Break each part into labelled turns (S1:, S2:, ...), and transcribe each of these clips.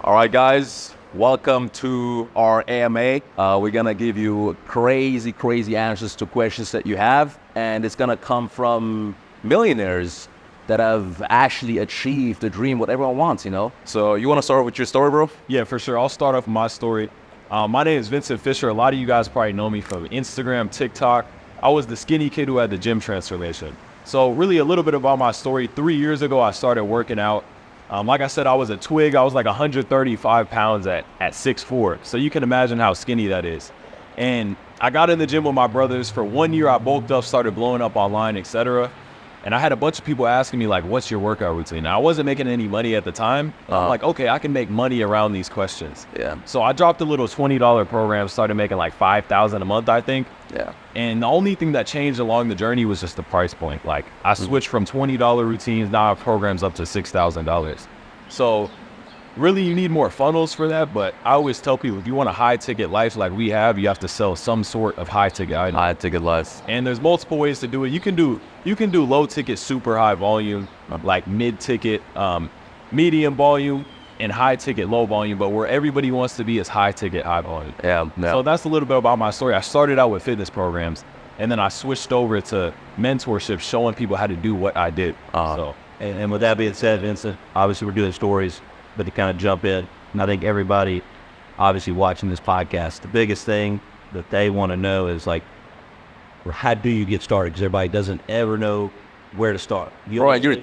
S1: All right, guys, welcome to our AMA. We're gonna give you crazy answers to questions that you have, and it's gonna come from millionaires that have actually achieved the dream, what everyone wants, you know? So you wanna start with your story, bro?
S2: Yeah, for sure. I'll start off with my story. My name is Vincent Fischer. A lot of you guys probably know me from Instagram, TikTok. I was the skinny kid who had the gym transformation. So really a little bit about my story. 3 years ago, I started working out. Like I said, I was a twig. I was like 135 pounds at 6'4". So you can imagine how skinny that is. And I got in the gym with my brothers. For 1 year, I bulked up, started blowing up online, etc. And I had a bunch of people asking me, like, what's your workout routine? Now, I wasn't making any money at the time. I'm like, okay, I can make money around these questions.
S1: Yeah.
S2: So I dropped a little $20 program, started making like $5,000 a month, I think.
S1: Yeah.
S2: And the only thing that changed along the journey was just the price point. Like, I switched from $20 routines, now I have programs up to $6,000. So really, you need more funnels for that. But I always tell people, if you want a high ticket life like we have, you have to sell some sort of high ticket item.
S1: High ticket life.
S2: And there's multiple ways to do it. You can do low ticket, super high volume, like mid ticket, medium volume, and high ticket, low volume. But where everybody wants to be is high ticket, high volume.
S1: Yeah.
S2: So that's a little bit about my story. I started out with fitness programs, and then I switched over to mentorship, showing people how to do what I did.
S3: And with that being said, Vincent, obviously we're doing stories, but to kind of jump in, and I think everybody obviously watching this podcast, the biggest thing that they want to know is like, how do you get started? Because everybody doesn't ever know where to start.
S1: Bro, you're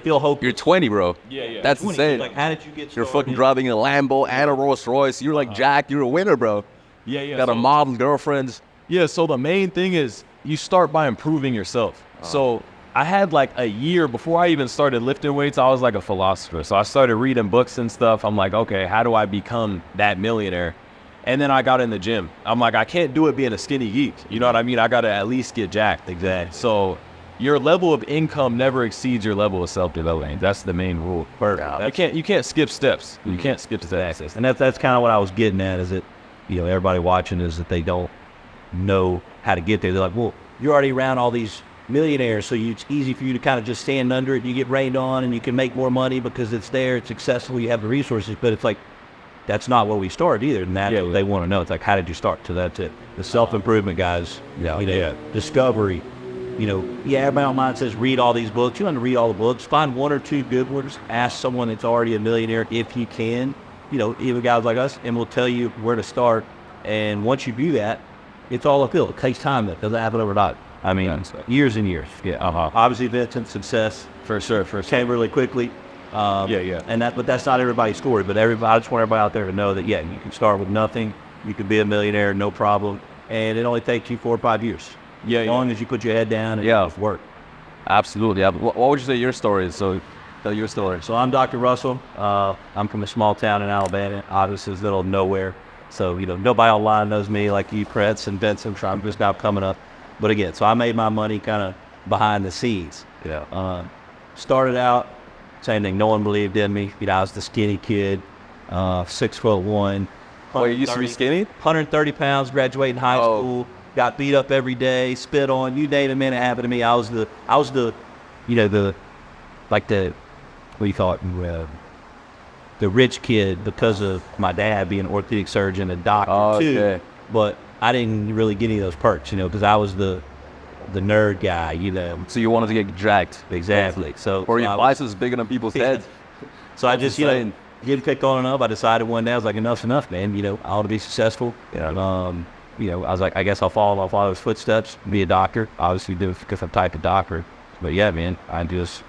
S1: 20, bro.
S2: Yeah.
S1: That's
S3: 20,
S1: insane.
S3: like, how did you get started?
S1: You're fucking driving a Lambo and a Rolls Royce. You're like Jack. You're a winner, bro.
S2: Yeah.
S1: Got a model girlfriend.
S2: Yeah, so the main thing is you start by improving yourself. So I had like a year before I even started lifting weights, I was like a philosopher. So I started reading books and stuff. I'm like, okay, how do I become that millionaire? And then I got in the gym. I'm like, I can't do it being a skinny geek. You know what I mean? I got to at least get jacked.
S3: Exactly.
S2: So your level of income never exceeds your level of self-development. That's the main rule.
S3: Perfect.
S2: You can't skip steps. You can't skip steps.
S3: And that's kind of what I was getting at, is that, you know, everybody watching is that they don't know how to get there. They're like, well, you're already around all these millionaires, so it's easy for you to kind of just stand under it. You get rained on and you can make more money because it's there, it's accessible, you have the resources. But it's like, that's not where we started either. And that's what they want to know. It's like, how did you start? So that's it. The self-improvement, guys. Discovery. You know, everybody online says read all these books. You don't have to read all the books. Find one or two good ones. Ask someone that's already a millionaire if you can. You know, even guys like us, and we'll tell you where to start. And once you do that, it's all uphill. It takes time. That doesn't happen overnight. I mean, years and years. Yeah. Obviously, Vincent, success
S2: For sure.
S3: came really quickly. But that's not everybody's story. But I just want everybody out there to know that you can start with nothing. You can be a millionaire, no problem. And it only takes you 4 or 5 years. As long as you put your head down and work.
S1: Absolutely. What would you say your story is? So tell your story.
S3: So I'm Dr. Russell. I'm from a small town in Alabama. Obviously, it's a little nowhere. So, you know, nobody online knows me like you, Prince and Vincent. I'm just now coming up. But again, so I made my money kind of behind the scenes. Started out, same thing. No one believed in me. You know, I was the skinny kid, 6'1".
S1: Oh, you used to be skinny?
S3: 130 pounds, graduating high school. Got beat up every day, spit on. You name it, man, it happened to me. I was the, you know, what do you call it? The rich kid, because of my dad being an orthopedic surgeon, a doctor too. But I didn't really get any of those perks, you know, because I was the nerd guy, you know.
S1: So you wanted to get jacked.
S3: Exactly. So
S1: your biceps bigger than people's heads.
S3: So I just, getting picked on enough. I decided one day, I was like, enough's enough, man. You know, I ought to be successful. You know, I was like, I guess I'll follow in my father's footsteps, be a doctor. Obviously, do it because I'm type of doctor. But yeah, man, I just.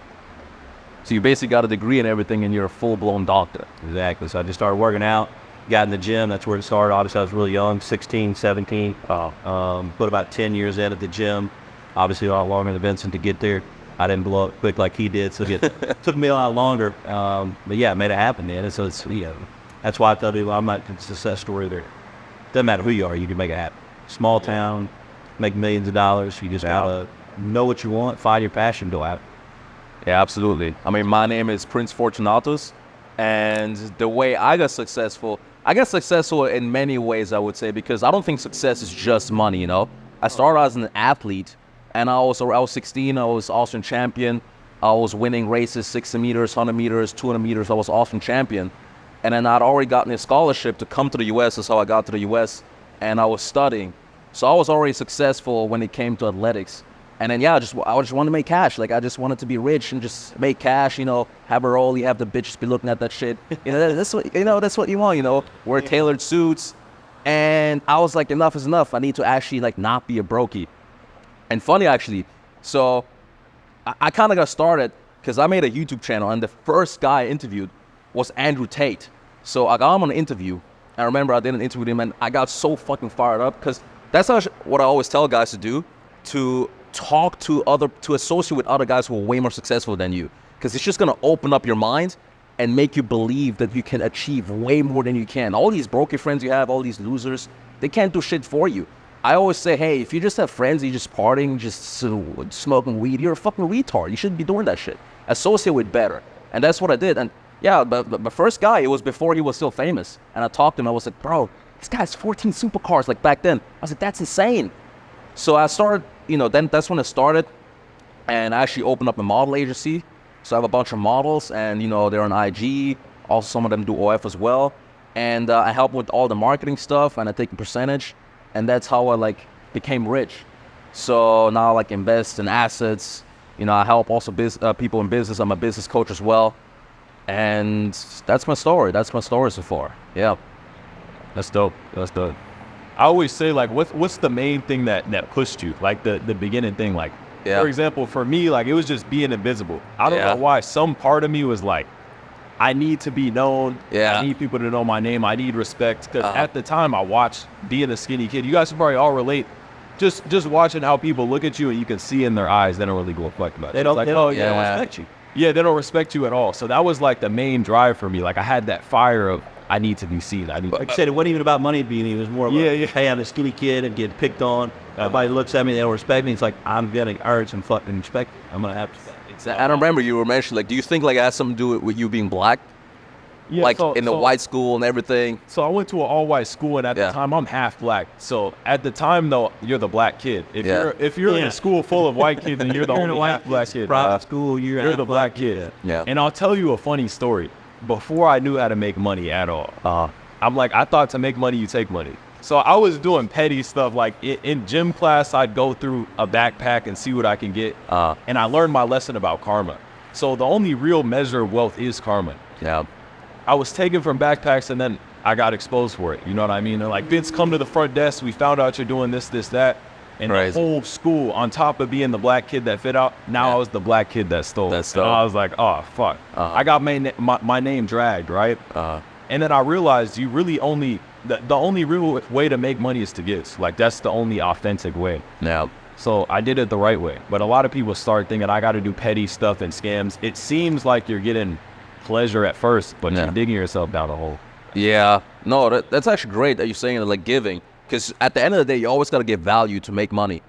S1: So you basically got a degree and everything, and you're a full-blown doctor.
S3: Exactly. So I just started working out, got in the gym. That's where it started. Obviously, I was really young, 16, 17. Put about 10 years in at the gym. Obviously, a lot longer than Vincent to get there. I didn't blow up quick like he did, so it took me a lot longer. But yeah, I made it happen, man. And so it's, that's why I tell people I'm not a success story there. Doesn't matter who you are, you can make it happen. Small town, make millions of dollars. You just gotta know what you want, find your passion, go out.
S1: Yeah, absolutely. I mean, my name is Prince Fortunatus, and the way I got successful in many ways, I would say, because I don't think success is just money, you know. I started as an athlete, and I was 16, I was Austrian champion. I was winning races, 60 meters, 100 meters, 200 meters, I was Austrian champion. And then I'd already gotten a scholarship to come to the U.S. That's how I got to the U.S. And I was studying. So I was already successful when it came to athletics. And then, I just wanted to make cash. Like, I just wanted to be rich and just make cash, have a role, have the bitches be looking at that shit. That's what you want, wear tailored suits. And I was like, enough is enough. I need to actually, like, not be a brokey. And funny, actually, so I kind of got started because I made a YouTube channel, and the first guy I interviewed was Andrew Tate. So I got him on an interview. I remember I did an interview with him, and I got so fucking fired up because that's what I always tell guys to do, to talk to associate with other guys who are way more successful than you, because it's just going to open up your mind and make you believe that you can achieve way more than you can. All these broken friends you have, all these losers, they can't do shit for you. I always say, hey, if you just have friends, you just partying, just smoking weed, you're a fucking retard. You shouldn't be doing that shit. Associate with better. And that's what I did. And but my first guy, it was before he was still famous. And I talked to him, I was like, bro, this guy has 14 supercars, like back then. I was like, that's insane. So I started, then that's when it started. And I actually opened up a model agency. So I have a bunch of models, and, they're on IG. Also, some of them do OF as well. And I help with all the marketing stuff, and I take a percentage. And that's how I, became rich. So now, invest in assets. I help also people in business. I'm a business coach as well. And that's my story. That's my story so far. Yeah.
S2: That's dope. That's dope. I always say, what's the main thing that pushed you? Like, the beginning thing, for example, for me, it was just being invisible. I don't know why. Some part of me was like, I need to be known. I need people to know my name. I need respect. Because at the time, I watched being a skinny kid. You guys can probably all relate. Just watching how people look at you, and you can see in their eyes, they don't really go fuck about it.
S3: They don't respect you.
S2: Yeah, they don't respect you at all. So that was the main drive for me. I had that fire of, I need to be seen.
S3: Like I said, it wasn't even about money being. It was more about, hey, I'm a skinny kid and get picked on. Everybody looks at me, they don't respect me. It's like, I'm going to earn some fucking respect. I'm going to have to.
S1: Exactly. I remember you were mentioning, do you think it has something to do with you being black?
S2: Yeah,
S1: in the white school and everything?
S2: So I went to an all-white school, and at the time, I'm half black. So at the time, though, you're the black kid. If you're in a school full of white kids, and you're the only half black kid.
S3: Private school, you're
S2: the black kid.
S1: Yeah.
S2: And I'll tell you a funny story. Before I knew how to make money at all, I'm like, I thought to make money, you take money. So I was doing petty stuff. In gym class, I'd go through a backpack and see what I can get. And I learned my lesson about karma. So the only real measure of wealth is karma.
S1: Yeah.
S2: I was taken from backpacks, and then I got exposed for it. You know what I mean? They're like, Vince, come to the front desk. We found out you're doing this, that. And the whole school, on top of being the black kid that fit out, now I was the black kid that stole. And I was like, oh, fuck. I got my name dragged, right? And then I realized you really only, the only real way to make money is to give. That's the only authentic way.
S1: Yeah.
S2: So I did it the right way. But a lot of people start thinking I got to do petty stuff and scams. It seems like you're getting pleasure at first, but you're digging yourself down a hole.
S1: Yeah. No, that's actually great that you're saying giving. Because at the end of the day, you always got to give value to make money.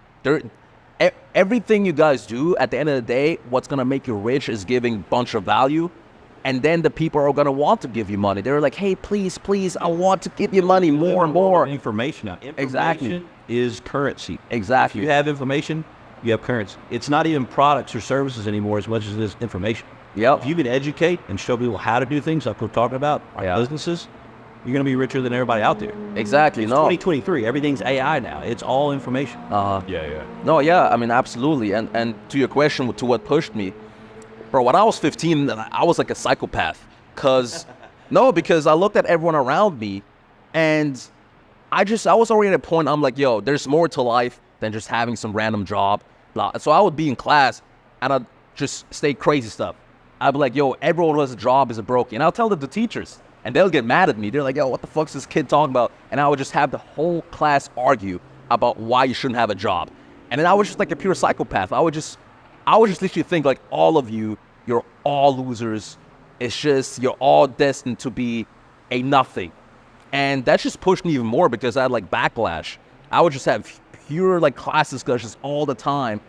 S1: Everything you guys do, at the end of the day, what's going to make you rich is giving a bunch of value. And then the people are going to want to give you money. They're like, hey, please, I want to give you money more and more.
S3: Information now.
S1: Exactly.
S3: Is currency.
S1: Exactly.
S3: If you have information, you have currency. It's not even products or services anymore as much as it is information.
S1: Yep.
S3: If you can educate and show people how to do things, like we're talking about, businesses, you're going to be richer than everybody out there.
S1: Exactly.
S3: It's 2023. Everything's AI now. It's all information.
S1: No, yeah. I mean, absolutely. And to your question, to what pushed me, bro, when I was 15, I was like a psychopath. Because I looked at everyone around me, and I was already at a point, I'm like, yo, there's more to life than just having some random job. So I would be in class, and I'd just say crazy stuff. I'd be like, yo, everyone who has a job is a brokey. And I'll tell that to teachers. And they'll get mad at me. They're like, yo, what the fuck's this kid talking about? And I would just have the whole class argue about why you shouldn't have a job. And then I was just like a pure psychopath. I would just literally think all of you, you're all losers. It's just, you're all destined to be a nothing. And that just pushed me even more because I had backlash. I would just have pure class discussions all the time.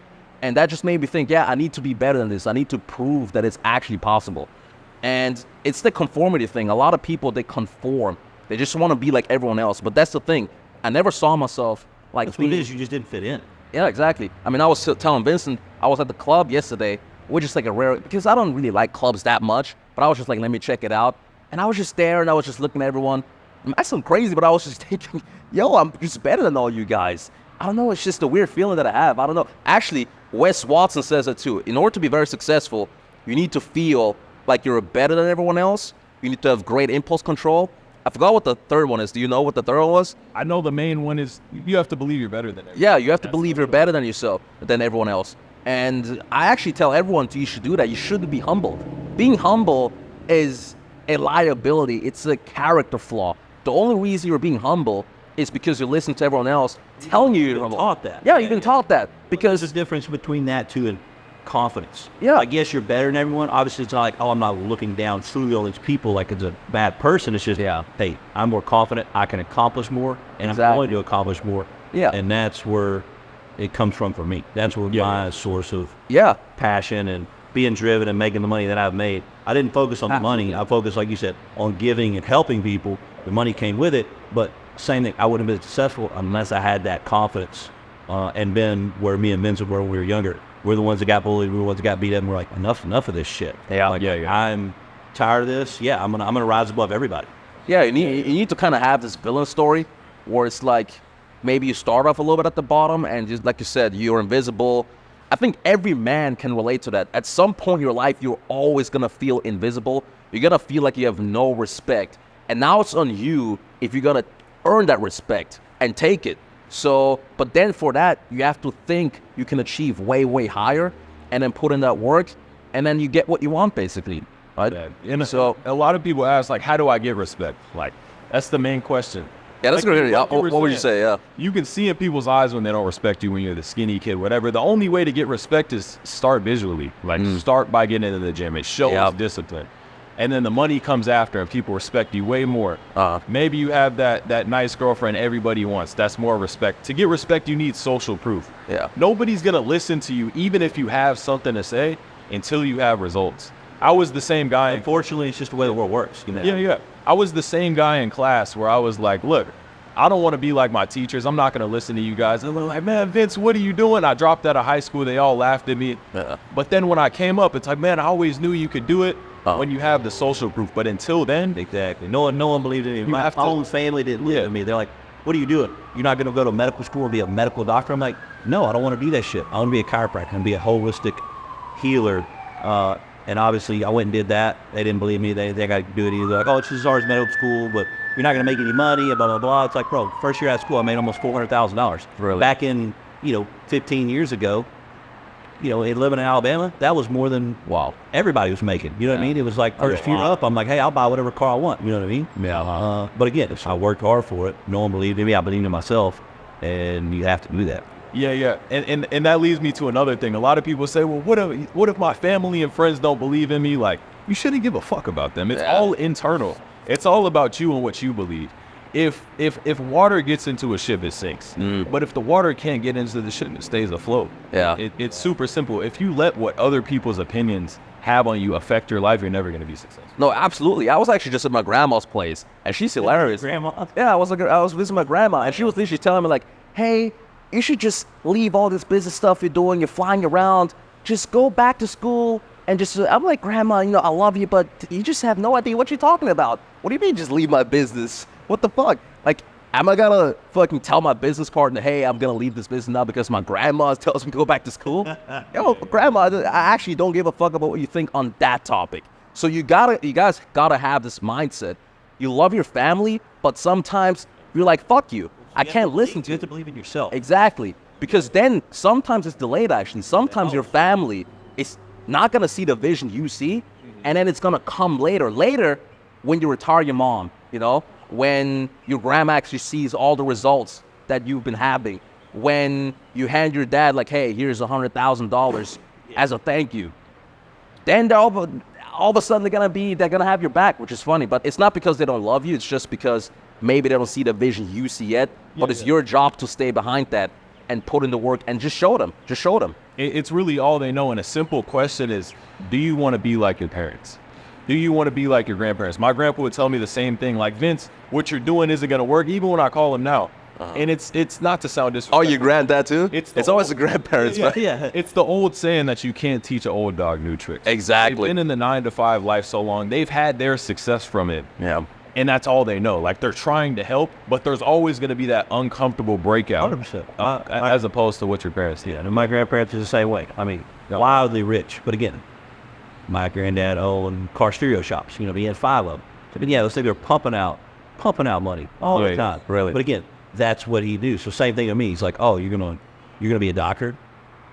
S1: And that just made me think, I need to be better than this. I need to prove that it's actually possible. And it's the conformity thing. A lot of people, they conform. They just want to be like everyone else. But that's the thing. I never saw myself
S3: That's what it is. You just didn't fit in.
S1: Yeah, exactly. I mean, I was telling Vincent, I was at the club yesterday, which is a rare, because I don't really like clubs that much. But I was just like, let me check it out. And I was just there and I was just looking at everyone. I sound crazy, but I was just thinking, yo, I'm just better than all you guys. I don't know. It's just a weird feeling that I have. I don't know. Actually, Wes Watson says it too. In order to be very successful, you need to feel like you're better than everyone else. You need to have great impulse control. I forgot what the third one is. Do you know what the third one was?
S2: I know the main one is you have to believe you're better than everyone.
S1: Yeah, you have to believe you're better than yourself, than everyone else. And I actually tell everyone you should do that. You shouldn't be humbled. Being humble is a liability. It's a character flaw. The only reason you're being humble is because you're listening to everyone else telling you you're humble.
S3: Taught that.
S1: Yeah, you've been taught that. Because
S3: there's a difference between that too and confidence.
S1: Yeah.
S3: I guess you're better than everyone. Obviously, it's not like, oh, I'm not looking down truly on these people like it's a bad person. It's just, hey, I'm more confident. I can accomplish more, and I'm going to accomplish more.
S1: Yeah.
S3: And that's where it comes from for me. That's where my source of passion and being driven and making the money that I've made. I didn't focus on the money. I focused, like you said, on giving and helping people. The money came with it, but same thing. I wouldn't have been successful unless I had that confidence and been where me and Vincent were when we were younger. We're the ones that got bullied. We're the ones that got beat up. And we're like, enough of this shit.
S1: Yeah,
S3: like, I'm tired of this. Yeah, I'm gonna rise above everybody.
S1: Yeah, you need to kind of have this villain story where it's like maybe you start off a little bit at the bottom and just like you said, you're invisible. I think every man can relate to that. At some point in your life, you're always gonna feel invisible. You're gonna feel like you have no respect. And now it's on you if you're gonna earn that respect and take it. So, but then for that, you have to think you can achieve way, way higher and then put in that work and then you get what you want basically, right?
S2: And so a lot of people ask, like, how do I get respect? Like, that's the main question.
S1: Yeah, that's good. What would you say? Yeah.
S2: You can see in people's eyes when they don't respect you, when you're the skinny kid, whatever. The only way to get respect is start visually. Like, start by getting into the gym. It shows discipline. And then the money comes after and people respect you way more. Maybe you have that nice girlfriend everybody wants. That's more respect. To get respect, you need social proof.
S1: Yeah.
S2: Nobody's going to listen to you, even if you have something to say, until you have results. I was the same guy.
S3: Unfortunately, it's just the way the world works. You know?
S2: Yeah. I was the same guy in class where I was like, look, I don't want to be like my teachers. I'm not going to listen to you guys. And they're like, man, Vince, what are you doing? I dropped out of high school. They all laughed at me. But then when I came up, it's like, man, I always knew you could do it. When you have the social proof, but until then,
S3: exactly. No one believed in me. My own family didn't believe in me. They're like, "What are you doing? You're not going to go to medical school and be a medical doctor?" I'm like, "No, I don't want to do that shit. I want to be a chiropractor and be a holistic healer." And obviously, I went and did that. They didn't believe me. They got to do it either. Like, "Oh, it's just ours medical school, but you're not going to make any money." And blah blah blah. It's like, bro, first year out of school, I made almost $400,000.
S1: Really?
S3: Back in 15 years ago. Living in Alabama, that was more than everybody was making. You know what I mean? It was like first year up, I'm like, hey, I'll buy whatever car I want. You know what I mean?
S1: Yeah.
S3: But again, I worked hard for it. No one believed in me. I believed in myself, and you have to do that.
S2: Yeah. And that leads me to another thing. A lot of people say, well, what if my family and friends don't believe in me? Like, you shouldn't give a fuck about them. It's all internal. It's all about you and what you believe. If water gets into a ship, it sinks. But if the water can't get into the ship, it stays afloat.
S1: Yeah.
S2: It's super simple. If you let what other people's opinions have on you affect your life, you're never going to be successful.
S1: No, absolutely. I was actually just at my grandma's place, and she's hilarious.
S3: Grandma?
S1: Yeah, I was visiting my grandma, and she was literally telling me like, hey, you should just leave all this business stuff you're doing. You're flying around. Just go back to school. And I'm like, Grandma, I love you, but you just have no idea what you're talking about. What do you mean just leave my business? What the fuck? Like, am I gonna fucking tell my business partner, hey, I'm gonna leave this business now because my grandma tells me to go back to school? Yo, Grandma, I actually don't give a fuck about what you think on that topic. So you guys gotta have this mindset. You love your family, but sometimes you're like, fuck you. I can't listen to you.
S3: You have to believe in yourself.
S1: Exactly. Because then sometimes it's delayed, actually. Sometimes your family is not going to see the vision you see, and then it's going to come later. Later, when you retire your mom, when your grandma actually sees all the results that you've been having, when you hand your dad, like, hey, here's $100,000 as a thank you, then all of a sudden they're going to have your back, which is funny. But it's not because they don't love you. It's just because maybe they don't see the vision you see yet. But it's your job to stay behind that and put in the work and just show them.
S2: It's really all they know. And a simple question is, do you want to be like your parents? Do you want to be like your grandparents? My grandpa would tell me the same thing. Like, Vince, what you're doing isn't going to work. Even when I call him now, And it's not to sound
S1: Oh,
S2: disrespectful.
S1: your granddad too?
S2: It's
S1: Always the grandparents, right?
S3: Yeah.
S2: It's the old saying that you can't teach an old dog new tricks.
S1: Exactly.
S2: They've been in the 9-to-5 life so long, they've had their success from it.
S1: Yeah.
S2: And that's all they know. Like, they're trying to help, but there's always going to be that uncomfortable breakout.
S3: 100%.
S2: As opposed to what your parents did.
S3: Yeah, and my grandparents are the same way. I mean, wildly rich. But again, my granddad owned car stereo shops. He had 5 of them. But yeah, those things are pumping out money all the time.
S1: Really?
S3: But again, that's what he do. So same thing to me. He's like, oh, you're gonna be a doctor?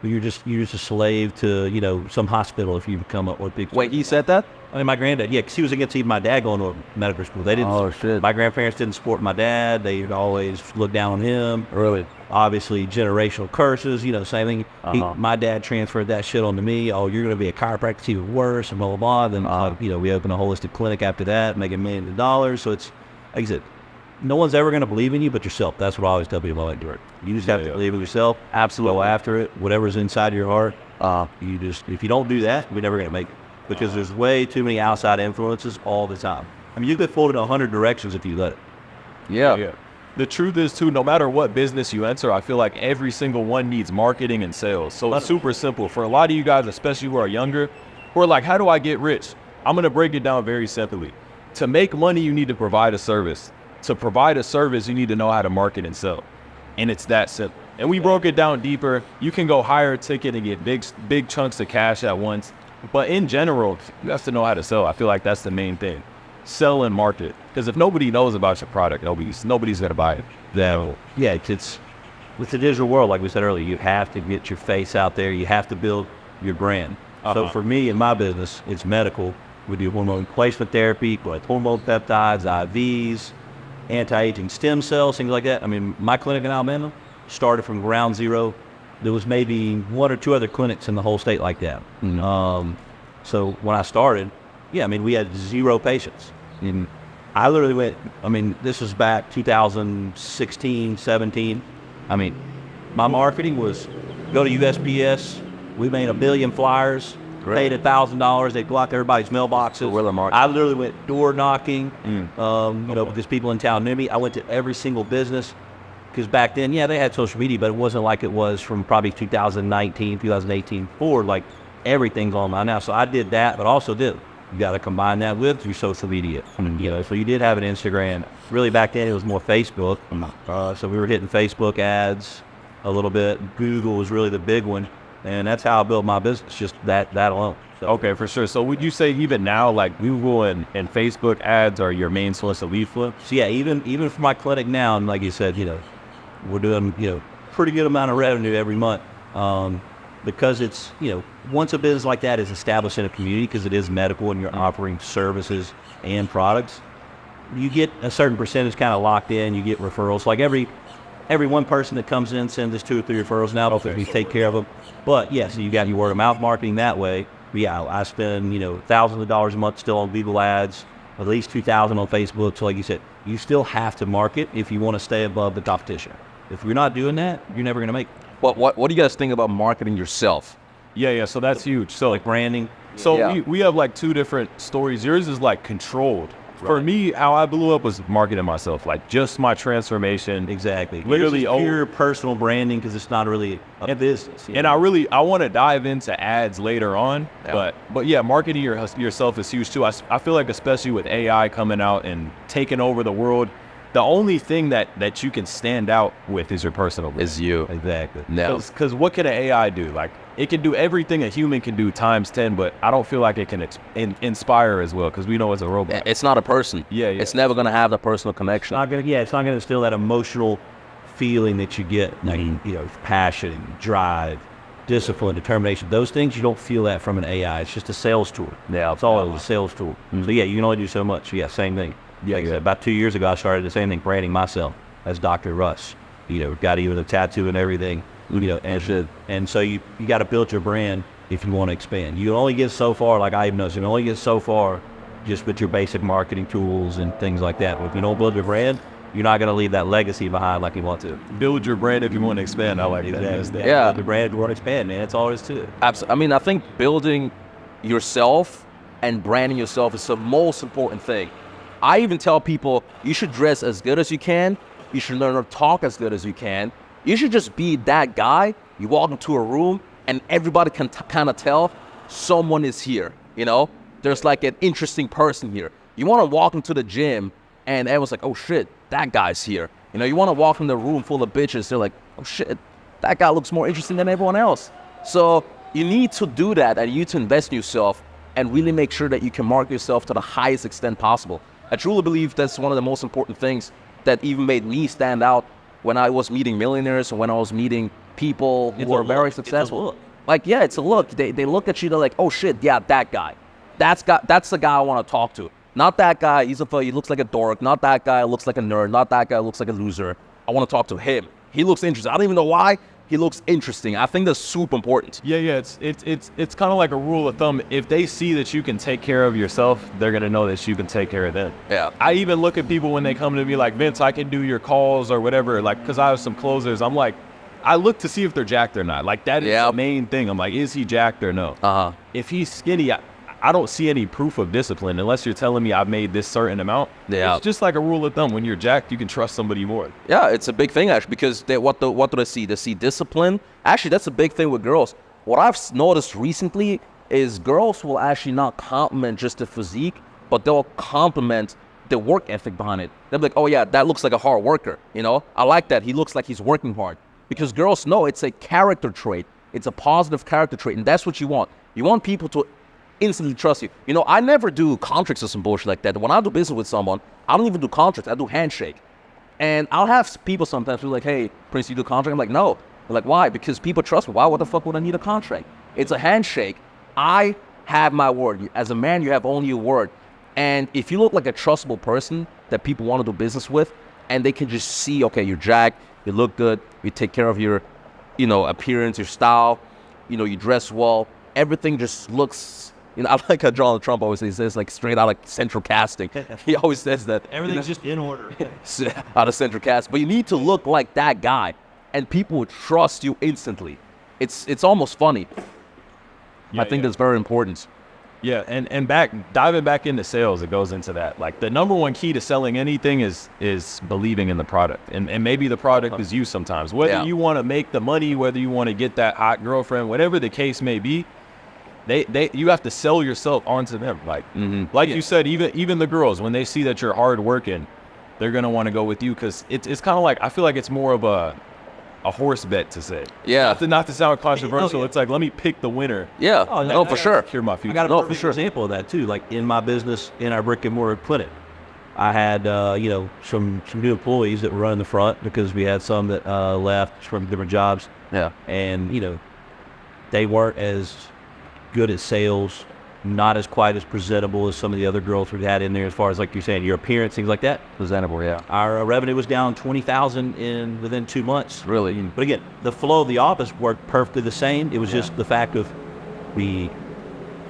S3: Well, you're just a slave to some hospital if you become a big.
S1: Wait, he said that?
S3: I mean, my granddad, yeah, because he was against even my dad going to medical school. They didn't.
S1: Oh, shit.
S3: My grandparents didn't support my dad. They always looked down on him.
S1: Really?
S3: Obviously, generational curses. Same thing. My dad transferred that shit onto me. Oh, you're going to be a chiropractor, it's even worse, and blah blah blah. Then we opened a holistic clinic after that, making millions of dollars. So it's like I said, no one's ever going to believe in you but yourself. That's what I always tell people about doing. You just have to believe in yourself.
S1: Absolutely.
S3: Go after it. Whatever's inside your heart. If you don't do that, we're never going to make it. Because there's way too many outside influences all the time. I mean, you get pulled in 100 directions if you let it.
S1: Yeah.
S2: The truth is, too, no matter what business you enter, I feel like every single one needs marketing and sales. So it's super simple. For a lot of you guys, especially who are younger, who are like, how do I get rich? I'm going to break it down very simply. To make money, you need to provide a service. To provide a service, you need to know how to market and sell. And it's that simple. And we broke it down deeper. You can go higher ticket and get big chunks of cash at once. But in general, you have to know how to sell. I feel like that's the main thing. Sell and market. Because if nobody knows about your product, nobody's going to buy it.
S3: Yeah, it's with the digital world, like we said earlier, you have to get your face out there. You have to build your brand. So for me in my business, it's medical. We do hormone replacement therapy, hormone peptides, IVs, anti-aging stem cells, things like that. I mean, my clinic in Alabama started from ground zero. There was maybe 1 or 2 other clinics in the whole state like that. So when I started, we had 0 patients. And I literally went, this was back 2016, 17. My marketing was go to USPS. We made 1 billion flyers, paid $1,000. They blocked everybody's mailboxes. I literally went door knocking, because people in town knew me. I went to every single business. Because back then, they had social media, but it wasn't like it was from probably 2019, 2018 forward. Like, everything's online now. So I did that, but also you got to combine that with your social media. So you did have an Instagram. Really, back then, it was more Facebook. So we were hitting Facebook ads a little bit. Google was really the big one. And that's how I built my business, just that alone. So,
S2: okay, for sure. So would you say even now, like Google and Facebook ads are your main source of lead flow?
S3: So yeah, even for my clinic now, and like you said, we're doing, pretty good amount of revenue every month. Because it's, once a business like that is established in a community, because it is medical and you're offering services and products, you get a certain percentage kind of locked in. You get referrals. Like every one person that comes in sends us 2 or 3 referrals now because we take care of them. But so you got your word of mouth marketing that way. But I spend, thousands of dollars a month still on Google ads, at least 2,000 on Facebook. So like you said, you still have to market if you want to stay above the competition. If you're not doing that, you're never going to make it.
S1: What do you guys think about marketing yourself?
S2: Yeah. So that's huge. So
S3: like branding.
S2: So we have like 2 different stories. Yours is like controlled. Right. For me, how I blew up was marketing myself, like just my transformation.
S3: Exactly.
S2: Literally
S3: pure personal branding, because it's not really a business.
S2: And I want to dive into ads later on, but marketing yourself is huge too. I feel like especially with AI coming out and taking over the world, the only thing that you can stand out with is your personal brand.
S1: Is you.
S3: Exactly.
S1: No.
S2: Because what can an AI do? Like, it can do everything a human can do times 10, but I don't feel like it can inspire as well, because we know it's a robot.
S1: It's not a person.
S2: Yeah.
S1: It's never going to have the personal connection.
S3: It's not going to instill that emotional feeling that you get, like, passion, drive, discipline, determination. Those things, you don't feel that from an AI. It's just a sales tool.
S1: Yeah.
S3: It's all a sales tool. So you can only do so much. Same thing. About 2 years ago, I started the same thing, branding myself as Dr. Russ. Got even a tattoo and everything. And so you got to build your brand if you want to expand. You can only get so far, like I even noticed, you can only get so far just with your basic marketing tools and things like that. But if you don't build your brand, you're not going to leave that legacy behind like you want to.
S2: Build your brand if you want to expand. I like that.
S1: Yeah.
S3: Build your brand if you want to expand, man. That's all there is to it.
S1: Absolutely. I think building yourself and branding yourself is the most important thing. I even tell people you should dress as good as you can, You should learn to talk as good as you can. You should just be that guy. You walk into a room and everybody can kind of tell someone is here, you know? There's like an interesting person here. You want to walk into the gym and everyone's like, oh shit, that guy's here. You know, you want to walk in the room full of bitches. They're like, oh shit, that guy looks more interesting than everyone else. So you need to do that, and you need to invest in yourself and really make sure that you can market yourself to the highest extent possible. I truly believe that's one of the most important things that even made me stand out when I was meeting millionaires and when I was meeting people who were very successful. Like, yeah, it's a look. They look at you, they're like, oh shit, yeah, that guy. That's the guy I want to talk to. Not that guy, he looks like a dork. Not that guy looks like a nerd. Not that guy looks like a loser. I want to talk to him. He looks interesting. I don't even know why. He looks interesting. I think that's super important.
S2: Yeah, it's kind of like a rule of thumb. If they see that you can take care of yourself, they're gonna know that you can take care of them.
S1: Yeah.
S2: I even look at people when they come to me like, Vince, I can do your calls or whatever. Like, because I have some closers. I'm like, I look to see if they're jacked or not. Like, that is the main thing. I'm like, is he jacked or no? If he's skinny, I don't see any proof of discipline unless you're telling me I've made this certain amount. Yeah. It's just like a rule of thumb. When you're jacked, you can trust somebody more.
S1: Yeah, it's a big thing, actually, because what do they see? They see discipline. Actually, that's a big thing with girls. What I've noticed recently is girls will actually not compliment just the physique, but they'll compliment the work ethic behind it. They'll be like, oh yeah, that looks like a hard worker. You know, I like that. He looks like he's working hard. Because girls know it's a character trait. It's a positive character trait, and that's what you want. You want people to instantly trust you. You know, I never do contracts or some bullshit like that. When I do business with someone, I don't even do contracts. I do handshake. And I'll have people sometimes who are like, hey, Prince, you do contract? I'm like, no. They're like, why? Because people trust me. Why? What the fuck would I need a contract? It's a handshake. I have my word. As a man, you have only your word. And if you look like a trustable person that people want to do business with, and they can just see, okay, you're jacked, you look good, you take care of your, you know, appearance, your style, you know, you dress well, everything just looks, you know, I like how Donald Trump always says, like, straight out of central casting. He always says that.
S3: Everything's just in order.
S1: Out of central cast. But you need to look like that guy, and people would trust you instantly. It's almost funny. Yeah, I think that's very important.
S2: Yeah, and diving back into sales, it goes into that. Like, the number one key to selling anything is believing in the product. And maybe the product is you sometimes. Whether you want to make the money, whether you want to get that hot girlfriend, whatever the case may be, you have to sell yourself onto them. Like, you said, even the girls, when they see that you're hard working, they're gonna want to go with you, because it's kind of like, I feel like it's more of a horse bet to say.
S1: Yeah.
S2: Not to sound controversial, it's like, let me pick the winner.
S1: Yeah. Oh, no, for sure.
S2: Secure my future.
S3: I got a perfect example of that too. Like, in my business, in our brick and mortar clinic, I had you know, some new employees that were running the front, because we had some that left from different jobs.
S1: Yeah.
S3: And you know, they weren't as good at sales, not as quite as presentable as some of the other girls we had in there, as far as, like you're saying, your appearance, things like that.
S1: Presentable, yeah.
S3: Our revenue was down 20,000 within 2 months.
S1: Really?
S3: But again, the flow of the office worked perfectly the same. It was just the fact of the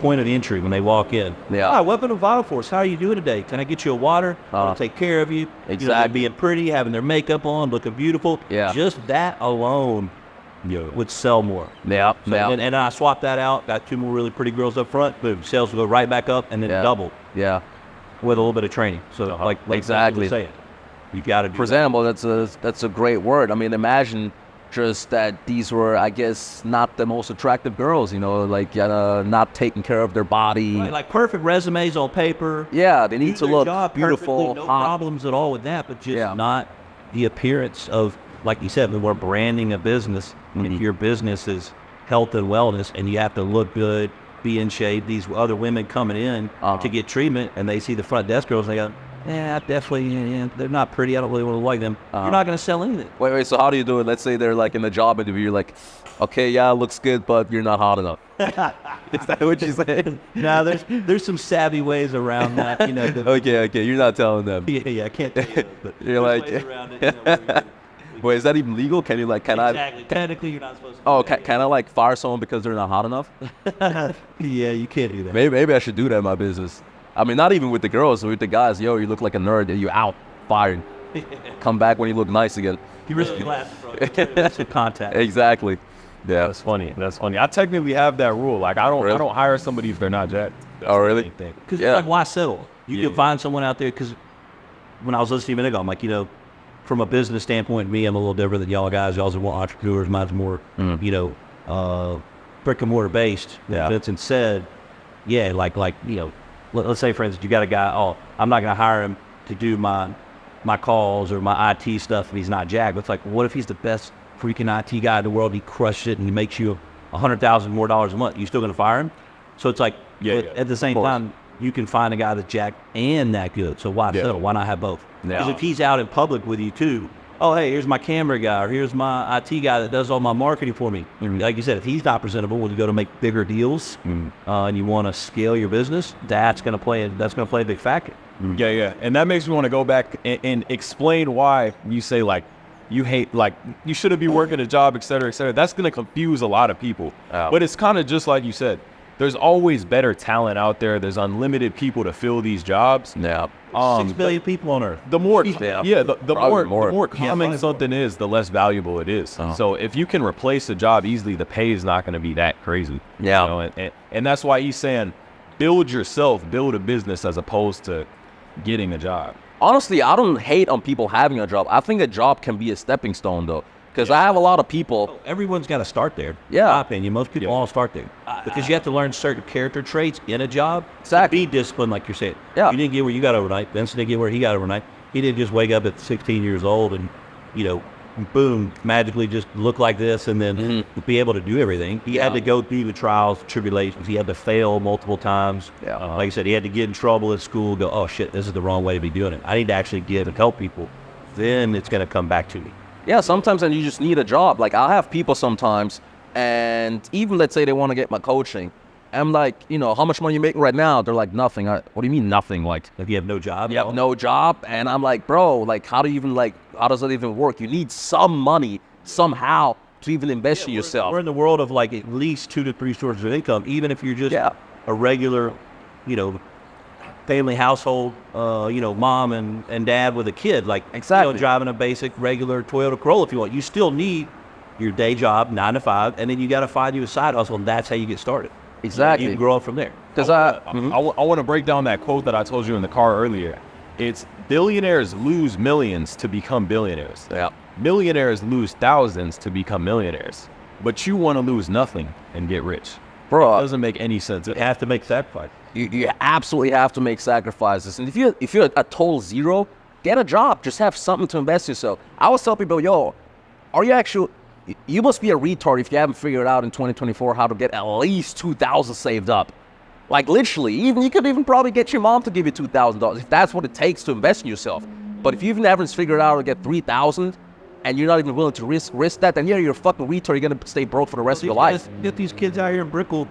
S3: point of entry when they walk in.
S1: Yeah.
S3: Hi, welcome to Vital Force. How are you doing today? Can I get you a water? I'll take care of you.
S1: Exactly.
S3: You know, being pretty, having their makeup on, looking beautiful.
S1: Yeah.
S3: Just that alone would sell more.
S1: Yeah.
S3: So, and I swapped that out, got 2 more really pretty girls up front, boom, sales will go right back up, and then double.
S1: Yeah.
S3: With a little bit of training. So like
S1: exactly.
S3: Saying, you got to do
S1: presentable. That's a great word. I mean, imagine just that these were, I guess, not the most attractive girls, you know, like not taking care of their body.
S3: Right, like perfect resumes on paper.
S1: Yeah, they need to look beautiful.
S3: No problems at all with that, but just not the appearance of, like you said, when we're branding a business, if your business is health and wellness and you have to look good, be in shape, these other women coming in to get treatment, and they see the front desk girls, and they go, yeah, definitely, they're not pretty, I don't really want to like them. You're not going to sell anything.
S1: Wait, so how do you do it? Let's say they're like in the job interview, you're like, okay, yeah, it looks good, but you're not hot enough. Is that what you say?
S3: No, there's some savvy ways around that, you know.
S1: Okay, you're not telling them.
S3: Yeah, I can't tell you, but
S1: you're like,
S3: ways around it, you know,
S1: wait, is that even legal? Can you
S3: exactly. Technically, you're not supposed to.
S1: Oh, can I like fire someone because they're not hot enough?
S3: Yeah, you can't do that.
S1: Maybe I should do that in my business. I mean, not even with the girls, with the guys. Yo, you look like a nerd, and you're out, fired. Come back when you look nice again.
S3: You risk glasses, bro. Some contact.
S1: Exactly. Yeah.
S2: That's funny. I technically have that rule. Like, I don't hire somebody if they're not jacked.
S1: Oh, really?
S3: Because it's like, why settle? You can find someone out there, because when I was listening to you a minute ago, I'm like, you know, from a business standpoint, me, I'm a little different than y'all guys. Y'all's are more entrepreneurs. Mine's more, brick and mortar based.
S1: Yeah.
S3: Vincent said, yeah, let's say, for instance, you got a guy, I'm not going to hire him to do my calls or my IT stuff if he's not jacked. But it's like, what if he's the best freaking IT guy in the world? He crushed it and he makes you $100,000 more a month. You still going to fire him? So it's like, at the same time, you can find a guy that's jacked and that good. So why settle? Why not have both? Because if he's out in public with you too, oh, hey, here's my camera guy, or here's my IT guy that does all my marketing for me. Like you said, if he's not presentable when you go to make bigger deals and you want to scale your business, that's going to play a big factor.
S2: Yeah. And that makes me want to go back and explain why you say, like, you hate, like, you shouldn't be working a job, et cetera, et cetera. That's going to confuse a lot of people. But it's kind of just like you said. There's always better talent out there. There's unlimited people to fill these jobs.
S1: Yeah.
S3: 6 billion people on Earth.
S2: The more common something is, the less valuable it is. So if you can replace a job easily, the pay is not going to be that crazy.
S1: Yeah.
S2: And that's why he's saying, build yourself, build a business as opposed to getting a job.
S1: Honestly, I don't hate on people having a job. I think a job can be a stepping stone, though. Because I have a lot of people.
S3: Everyone's got to start there.
S1: Yeah.
S3: In my opinion, most people all start there. Because you have to learn certain character traits in a job.
S1: Exactly.
S3: To be disciplined, like you're saying.
S1: Yeah.
S3: You didn't get where you got overnight. Vincent didn't get where he got overnight. He didn't just wake up at 16 years old and, boom, magically just look like this and then be able to do everything. He had to go through the trials, tribulations. He had to fail multiple times.
S1: Yeah.
S3: Like I said, he had to get in trouble at school, go, oh, shit, this is the wrong way to be doing it. I need to actually give and help people. Then it's going to come back to me.
S1: Yeah, sometimes and you just need a job. Like, I'll have people sometimes, and even let's say they want to get my coaching. I'm like, how much money you making right now? They're like, nothing. What do you mean nothing? Like
S3: you have no job?
S1: You have no job? And I'm like, bro, like, how does that even work? You need some money somehow to even invest in yourself.
S3: We're in the world of like at least 2 to 3 sources of income, even if you're just a regular, family household, mom and dad with a kid, like driving a basic regular Toyota Corolla if you want. You still need your day job, 9 to 5, and then you got to find you a side hustle, and that's how you get started.
S1: Exactly.
S3: You can grow up from there.
S2: Because I want to break down that quote that I told you in the car earlier. It's billionaires lose millions to become billionaires.
S1: Yeah.
S2: Millionaires lose thousands to become millionaires. But you want to lose nothing and get rich.
S1: Bro,
S2: it doesn't make any sense.
S3: You have to make sacrifice.
S1: You absolutely have to make sacrifices. And if you're a total zero, get a job. Just have something to invest in yourself. I always tell people, you must be a retard if you haven't figured out in 2024 how to get at least $2,000 saved up. Like, literally, you could even probably get your mom to give you $2,000 if that's what it takes to invest in yourself. But if you even haven't figured out how to get $3,000 and you're not even willing to risk that, then you're a fucking retard. You're going to stay broke for the rest of your life.
S3: Get these kids out here in Brickell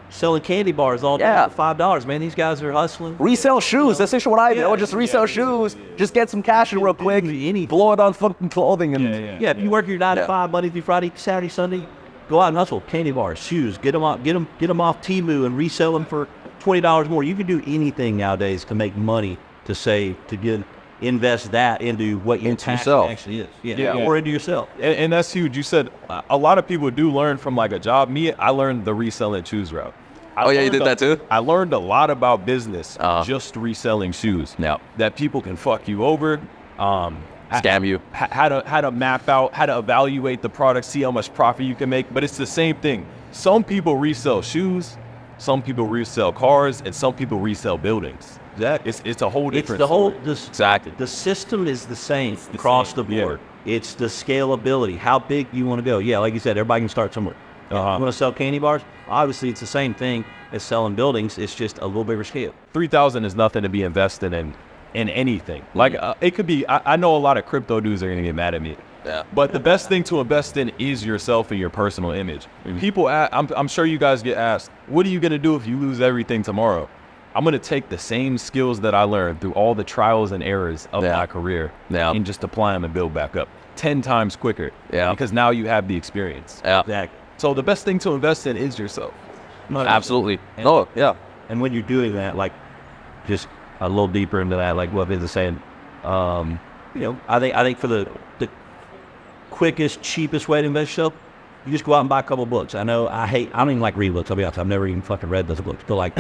S3: selling candy bars all day for $5, man. These guys are hustling.
S1: Resell shoes. That's just what I do. Just resell shoes. Just get some cash in real quick. Blow it on fucking clothing. And
S3: if you work your 9 to 5, Monday through Friday, Saturday, Sunday, go out and hustle. Candy bars, shoes. Get them off Temu and resell them for $20 more. You can do anything nowadays to make money, to save, to invest that into what your passion actually is. Or into yourself.
S2: And that's huge. You said a lot of people do learn from like a job. Me, I learned the reselling shoes route.
S1: You did that too?
S2: I learned a lot about business just reselling shoes. That people can fuck you over,
S1: scam you.
S2: How to map out, how to evaluate the product, see how much profit you can make. But it's the same thing. Some people resell shoes, some people resell cars, and some people resell buildings. It's a whole different
S3: Exactly. The system is the same across the board. It's the scalability, how big you want to go. Yeah, like you said, everybody can start somewhere. You want to sell candy bars? Obviously, it's the same thing as selling buildings. It's just a little bigger scale.
S2: $3,000 is nothing to be invested in anything. Like it could be. I know a lot of crypto dudes are gonna get mad at me.
S1: Yeah.
S2: But the best thing to invest in is yourself and your personal image. People, I'm sure you guys get asked, what are you gonna do if you lose everything tomorrow? I'm gonna take the same skills that I learned through all the trials and errors of my career and just apply them and build back up 10 times quicker. Because now you have the experience.
S3: Exactly.
S2: So the best thing to invest in is yourself.
S1: Absolutely.
S3: And when you're doing that, like, just a little deeper into that, like what Vince is saying, I think for the quickest, cheapest way to invest yourself, you just go out and buy a couple books. I don't even like read books, I'll be honest. I've never even fucking read those books. But like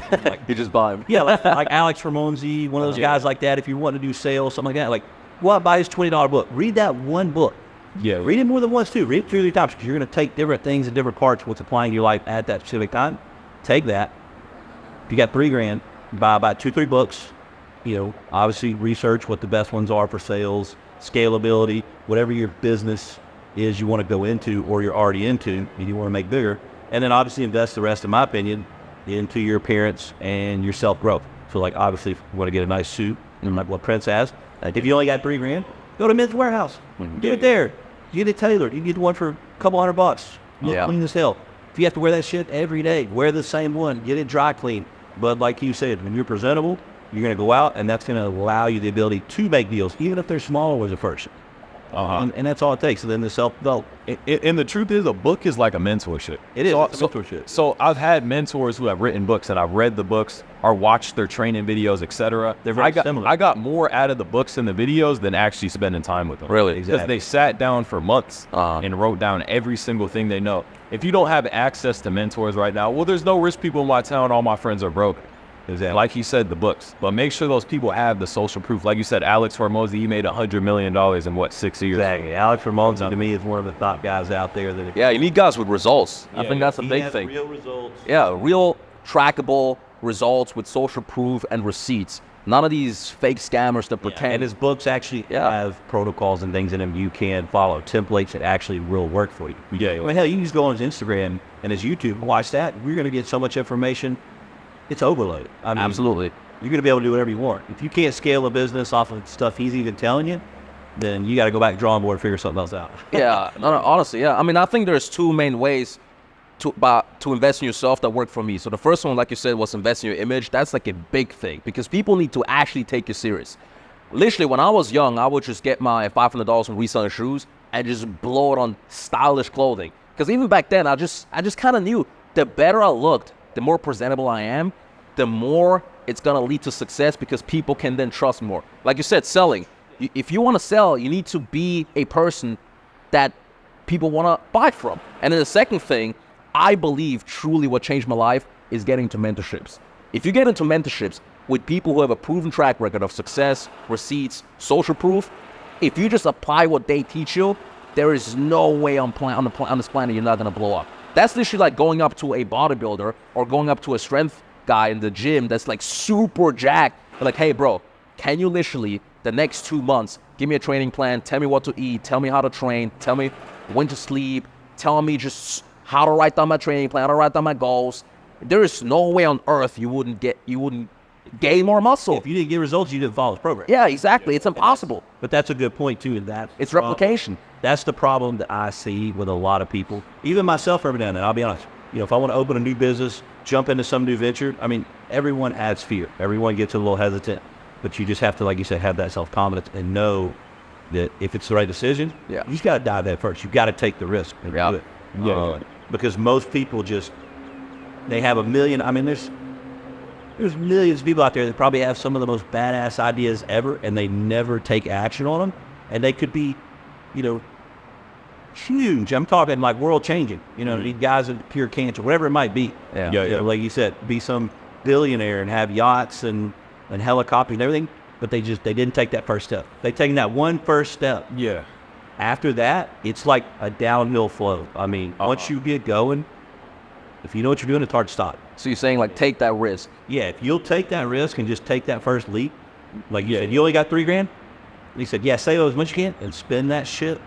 S1: you just buy them.
S3: Yeah, like Alex Ramonzi, one of those guys like that. If you want to do sales, something like that, like Go out and buy his $20 book. Read that one book.
S2: Yeah.
S3: Read it more than once too. Read it 2 or 3 times because you're going to take different things and different parts, what's applying to your life at that specific time. Take that. If you got $3,000, buy about 2 or 3 books. Obviously research what the best ones are for sales, scalability, whatever your business is you want to go into or you're already into and you want to make bigger. And then obviously invest the rest, in my opinion, into your appearance and your self-growth. So like obviously if you want to get a nice suit, like what Prince has, if you only got $3,000, go to Men's Warehouse. Get it there. You get it tailored. You get one for a couple $100. Look clean as hell. If you have to wear that shit every day, wear the same one. Get it dry clean. But like you said, when you're presentable, you're going to go out, and that's going to allow you the ability to make deals, even if they're smaller as a person. And that's all it takes. And then the self-development.
S2: And the truth is, a book is like a mentorship.
S3: It is a mentorship.
S2: So I've had mentors who have written books, and I've read the books or watched their training videos, etc.
S3: They're very similar.
S2: I got more out of the books and the videos than actually spending time with them.
S1: Really?
S2: Because they sat down for months and wrote down every single thing they know. If you don't have access to mentors right now, well, there's no rich people in my town. All my friends are broke. Exactly. Like he said, the books. But make sure those people have the social proof. Like you said, Alex Hormozi, he made $100 million in what, 6 years?
S3: Exactly. Alex Hormozi to me is one of the top guys out there.
S1: You need guys with results. I think that's a big thing.
S3: Real results.
S1: Yeah, real trackable results with social proof and receipts. None of these fake scammers that pretend.
S3: And his books actually have protocols and things in them you can follow, templates that actually will work for you.
S2: Yeah.
S3: I mean, hell, you can just go on his Instagram and his YouTube and watch that. We're going to get so much information. It's overloaded. I mean,
S1: Absolutely.
S3: You're going to be able to do whatever you want. If you can't scale a business off of stuff he's even telling you, then you got to go back to drawing board and figure something else out.
S1: Honestly, I mean, I think there's 2 main ways to invest in yourself that work for me. So the first one, like you said, was invest in your image. That's like a big thing because people need to actually take you serious. Literally, when I was young, I would just get my $500 from reselling shoes and just blow it on stylish clothing. Because even back then, I just kind of knew the better I looked, the more presentable I am, the more it's going to lead to success because people can then trust more. Like you said, selling. If you want to sell, you need to be a person that people want to buy from. And then the second thing, I believe truly what changed my life is getting into mentorships. If you get into mentorships with people who have a proven track record of success, receipts, social proof, if you just apply what they teach you, there is no way on this planet you're not going to blow up. That's literally like going up to a bodybuilder or going up to a strength guy in the gym that's like super jacked. They're like, hey, bro, can you literally, the next 2 months, give me a training plan, tell me what to eat, tell me how to train, tell me when to sleep, tell me just how to write down my training plan, how to write down my goals. There is no way on earth you wouldn't gain more muscle.
S3: If you didn't get results, you didn't follow his program.
S1: Yeah, exactly. It's impossible.
S3: But that's a good point, too. And that
S1: it's replication.
S3: That's the problem that I see with a lot of people, even myself every now and then. I'll be honest. If I want to open a new business, jump into some new venture, I mean, everyone has fear. Everyone gets a little hesitant. But you just have to, like you said, have that self-confidence and know that if it's the right decision, you just got to dive in first. You got to take the risk and do it. Because most people they have a million. I mean, there's millions of people out there that probably have some of the most badass ideas ever, and they never take action on them. And they could be, huge. I'm talking like world changing. These guys with pure cancer, whatever it might be. Like you said, be some billionaire and have yachts and helicopters and everything. But they didn't take that first step. They taken that one first step.
S2: Yeah.
S3: After that, it's like a downhill flow. I mean, once you get going, if you know what you're doing, it's hard to stop.
S1: So you're saying like take that risk?
S3: Yeah, if you'll take that risk and just take that first leap, like you said, you only got $3,000. And he said, save as much as you can and spend that shit.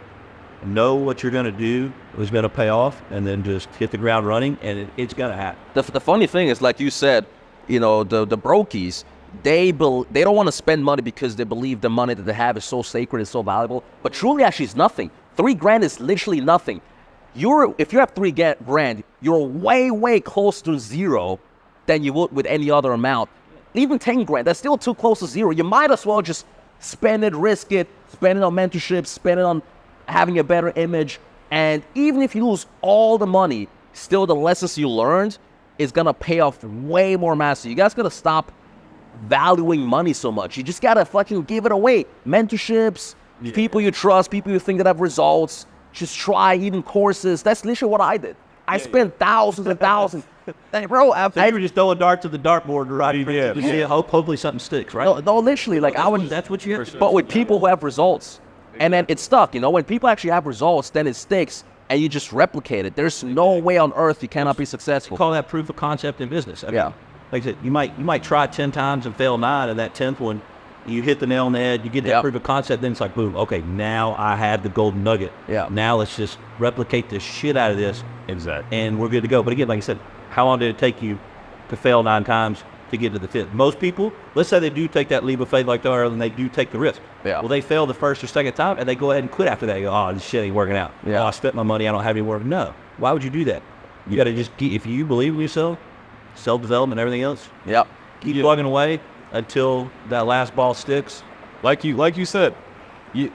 S3: Know what you're going to do is going to pay off, and then just hit the ground running, and it's going to happen.
S1: The funny thing is, like you said, the brokies, they don't want to spend money because they believe the money that they have is so sacred, it's so valuable. But truly, actually, it's nothing. $3,000 is literally nothing. If you have $3,000, you're way close to zero than you would with any other amount. Even $10,000, that's still too close to zero. You might as well just spend it, risk it, spend it on mentorship, spend it on having a better image. And even if you lose all the money, still the lessons you learned is gonna pay off way more massive. You guys gotta stop valuing money so much. You just gotta fucking give it away. Mentorships, people you trust, people you think that have results. Just try even courses. That's literally what I did. I spent thousands and thousands. Hey, bro,
S3: So you were just throwing darts at the dartboard, right?
S2: Yeah.
S3: You see, hopefully something sticks, right?
S1: no, literally, like I would.
S3: That's what you have.
S1: But with people who have results, and then it's stuck. You know, when people actually have results, then it sticks, and you just replicate it. There's no way on earth you cannot be successful.
S3: Call that proof of concept in business. I mean,
S1: Yeah.
S3: like I said, you might try 10 times and fail 9, and that 10th one, you hit the nail on the head. You get that
S1: Yep.
S3: proof of concept. Then it's like, boom. Okay, now I have the golden nugget.
S1: Yeah.
S3: Now let's just replicate the shit out of this,
S2: Exactly.
S3: and we're good to go. But again, like I said, how long did it take you to fail 9 times to get to the 5th? Most people, let's say they do take that leap of faith like they are, and they do take the risk.
S1: Yeah.
S3: Well, they fail the first or second time, and they go ahead and quit after that. They go, oh, this shit ain't working out.
S1: Yeah.
S3: Oh, I spent my money. I don't have any work. No. Why would you do that? You got to just keep, if you believe in yourself, self-development, everything else,
S1: Yep.
S3: keep plugging away until that last ball sticks.
S2: Like you said,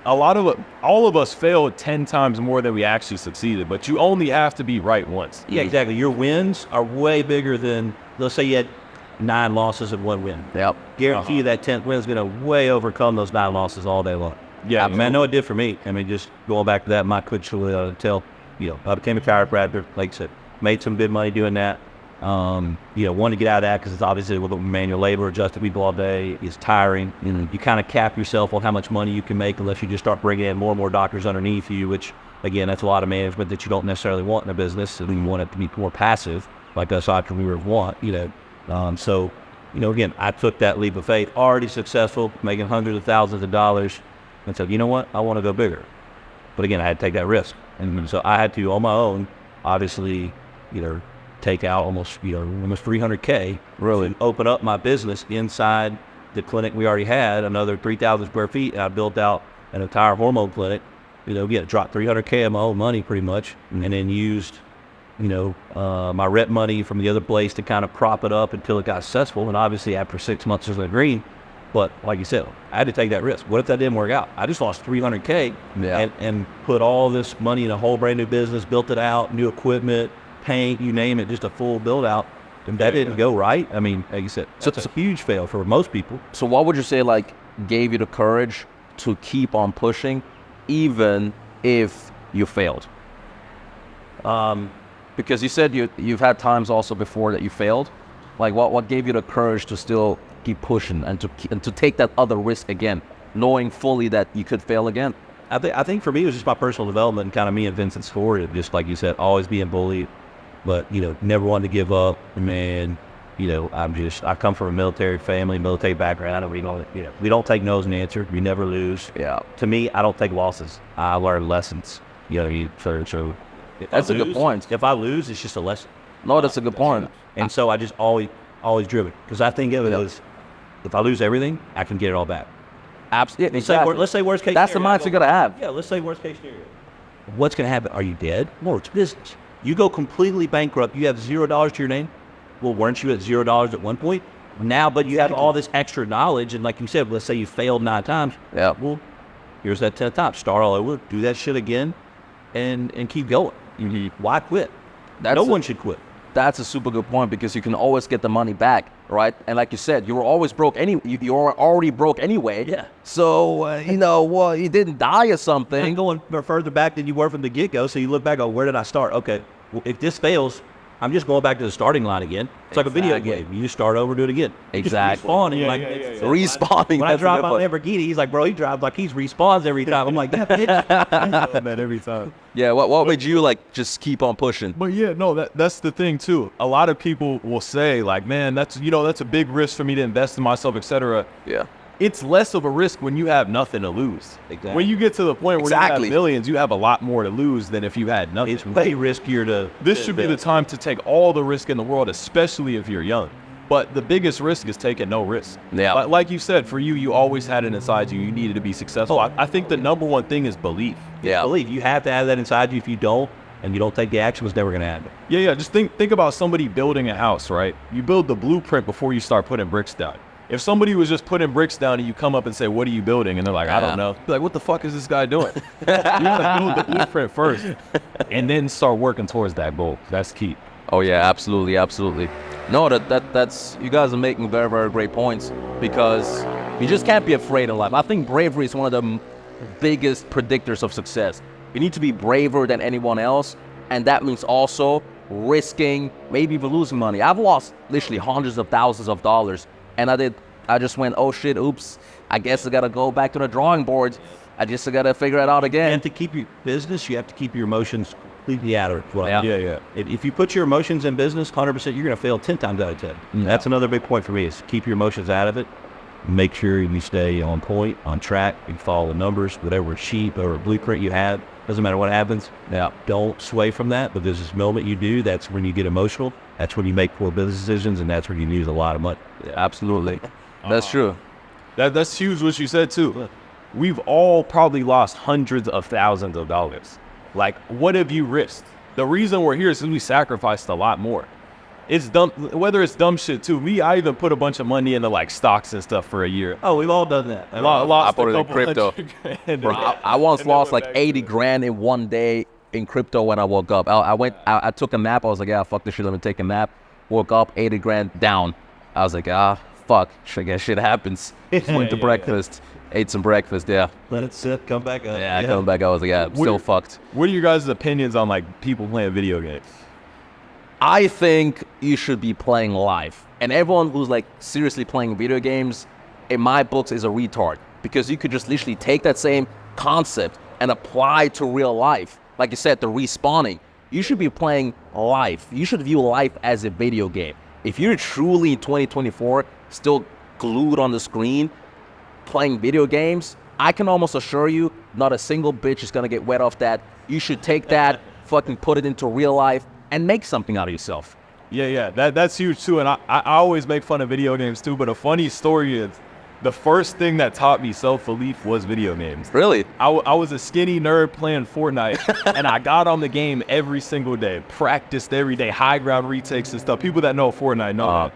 S2: all of us failed 10 times more than we actually succeeded, but you only have to be right once.
S3: Yeah, exactly. Your wins are way bigger than, let's say you had 9 losses and 1 win.
S1: Yep.
S3: Guarantee you that 10th win is going to way overcome those 9 losses all day long.
S2: Yeah,
S3: I mean, I know it did for me. I mean, just going back to that, my coach will tell, I became a chiropractor, like I said, made some good money doing that. Wanted to get out of that because it's obviously with manual labor, adjusting people all day is tiring. You kind of cap yourself on how much money you can make unless you just start bringing in more and more doctors underneath you, which, again, that's a lot of management that you don't necessarily want in a business. And you want it to be more passive, like us entrepreneurs want, So, again, I took that leap of faith, already successful, making hundreds of thousands of dollars, and said, you know what, I want to go bigger. But again, I had to take that risk. And so I had to, on my own, obviously, take out almost 300K, really open up my business inside the clinic we already had, another 3,000 square feet. And I built out an entire hormone clinic, again, dropped 300K of my own money pretty much, and then used, my rent money from the other place to kind of prop it up until it got successful. And obviously after 6 months it was green. But like you said, I had to take that risk. What if that didn't work out? I just lost 300K and put all this money in a whole brand new business, built it out, new equipment, paint, you name it, just a full build out. And that didn't go right. I mean, like you said, it's a huge fail for most people.
S1: So what would you say, like, gave you the courage to keep on pushing even if you failed? Because you said you've had times also before that you failed. Like, what gave you the courage to still keep pushing and to take that other risk again, knowing fully that you could fail again?
S3: I think for me it was just my personal development and kind of me and Vincent's story of just, like you said, always being bullied, but never wanted to give up. And I come from a military family, military background, and we don't take no's an answer. We never lose.
S1: Yeah.
S3: To me, I don't take losses. I learn lessons. So
S1: That's a good point.
S3: If I lose, it's just a lesson.
S1: No, that's a good point.
S3: And so I just always driven, because I think of it as, if I lose everything, I can get it all back.
S1: Absolutely.
S3: Let's say worst case
S1: That's the
S3: scenario.
S1: mindset you gotta have.
S3: Yeah, let's say worst case scenario. What's going to happen? Are you dead? No, it's business. You go completely bankrupt. You have $0 to your name. Well, weren't you at $0 at one point? Now, but you have all this extra knowledge. And like you said, let's say you failed 9 times.
S1: Yeah.
S3: Well, here's that 10th time. Start all over. Do that shit again and keep going. Why quit? No one should quit.
S1: That's a super good point, because you can always get the money back, right? And like you said, you were always broke you were already broke anyway.
S3: Yeah.
S1: So, you didn't die or something.
S3: And going further back than you were from the get-go. So you look back, where did I start? Okay, well, if this fails, I'm just going back to the starting line again. It's like a video game. You just start over, do it again.
S1: Exactly.
S3: Respawning.
S1: Respawning.
S3: When I drive my Lamborghini, he's like, bro, he drives like he's respawns every time. I'm like, that bitch.
S2: That every time.
S1: Yeah, what made you, like, just keep on pushing?
S2: But yeah, no, that's the thing too. A lot of people will say, like, man, that's a big risk for me to invest in myself, etc.
S1: Yeah.
S2: It's less of a risk when you have nothing to lose.
S3: Exactly.
S2: When you get to the point where you have millions, you have a lot more to lose than if you had nothing.
S3: It's way riskier to...
S2: This should be the time to take all the risk in the world, especially if you're young. But the biggest risk is taking no risk.
S1: Yeah.
S2: Like you said, for you always had it inside you. You needed to be successful. I think the number one thing is belief.
S1: Yeah.
S3: Belief. You have to have that inside you. If you don't, and you don't take the action, it's never going to happen.
S2: Yeah. Just think about somebody building a house, right? You build the blueprint before you start putting bricks down. If somebody was just putting bricks down and you come up and say, what are you building? And they're like, I don't know. Be like, what the fuck is this guy doing? You gotta build the blueprint first and then start working towards that goal. That's key.
S1: Oh yeah, absolutely. No, that's you guys are making very, very great points, because you just can't be afraid in life. I think bravery is one of the biggest predictors of success. You need to be braver than anyone else, and that means also risking, maybe even losing money. I've lost literally hundreds of thousands of dollars, and I just went, oh shit, oops, I guess I gotta go back to the drawing board. I just gotta figure it out again.
S3: And to keep your business, you have to keep your emotions completely out of it. Well,
S2: Yeah.
S3: If you put your emotions in business, 100%, you're going to fail 10 times out of 10. That's another big point for me is keep your emotions out of it. Make sure you stay on point, on track. You follow the numbers, whatever sheet or blueprint you have. Doesn't matter what happens. Don't sway from that, because this moment you do, that's when you get emotional. That's when you make poor business decisions, and that's when you lose a lot of money.
S1: Yeah, absolutely. That's true.
S2: That's huge what you said too. We've all probably lost hundreds of thousands of dollars. Like, what have you risked? The reason we're here is because we sacrificed a lot more. It's dumb, whether it's dumb shit too. I even put a bunch of money into like stocks and stuff for a year.
S3: Oh, we've all done that.
S1: I put it in crypto. Bro, I once lost like 80 grand in one day in crypto when I woke up. I took a nap. I was like, yeah, fuck this shit. Let me take a nap. Woke up, 80 grand down. I was like, fuck. I guess shit happens. Went to breakfast. Ate some breakfast,
S3: Let it sit, come back up.
S1: Yeah, coming back, I was like, I'm still fucked.
S2: What are your guys' opinions on like people playing video games?
S1: I think you should be playing live. And everyone who's like seriously playing video games, in my books, is a retard. Because you could just literally take that same concept and apply to real life. Like you said, the respawning. You should be playing life. You should view life as a video game. If you're truly in 2024 still glued on the screen, playing video games, I can almost assure you not a single bitch is gonna get wet off that. You should take that, fucking put it into real life, and make something out of yourself.
S2: Yeah, that's huge too. And I always make fun of video games too, but a funny story is the first thing that taught me self-belief was video games.
S1: Really?
S2: I was a skinny nerd playing Fortnite, and I got on the game every single day, practiced every day, high ground retakes and stuff. People that know Fortnite know that.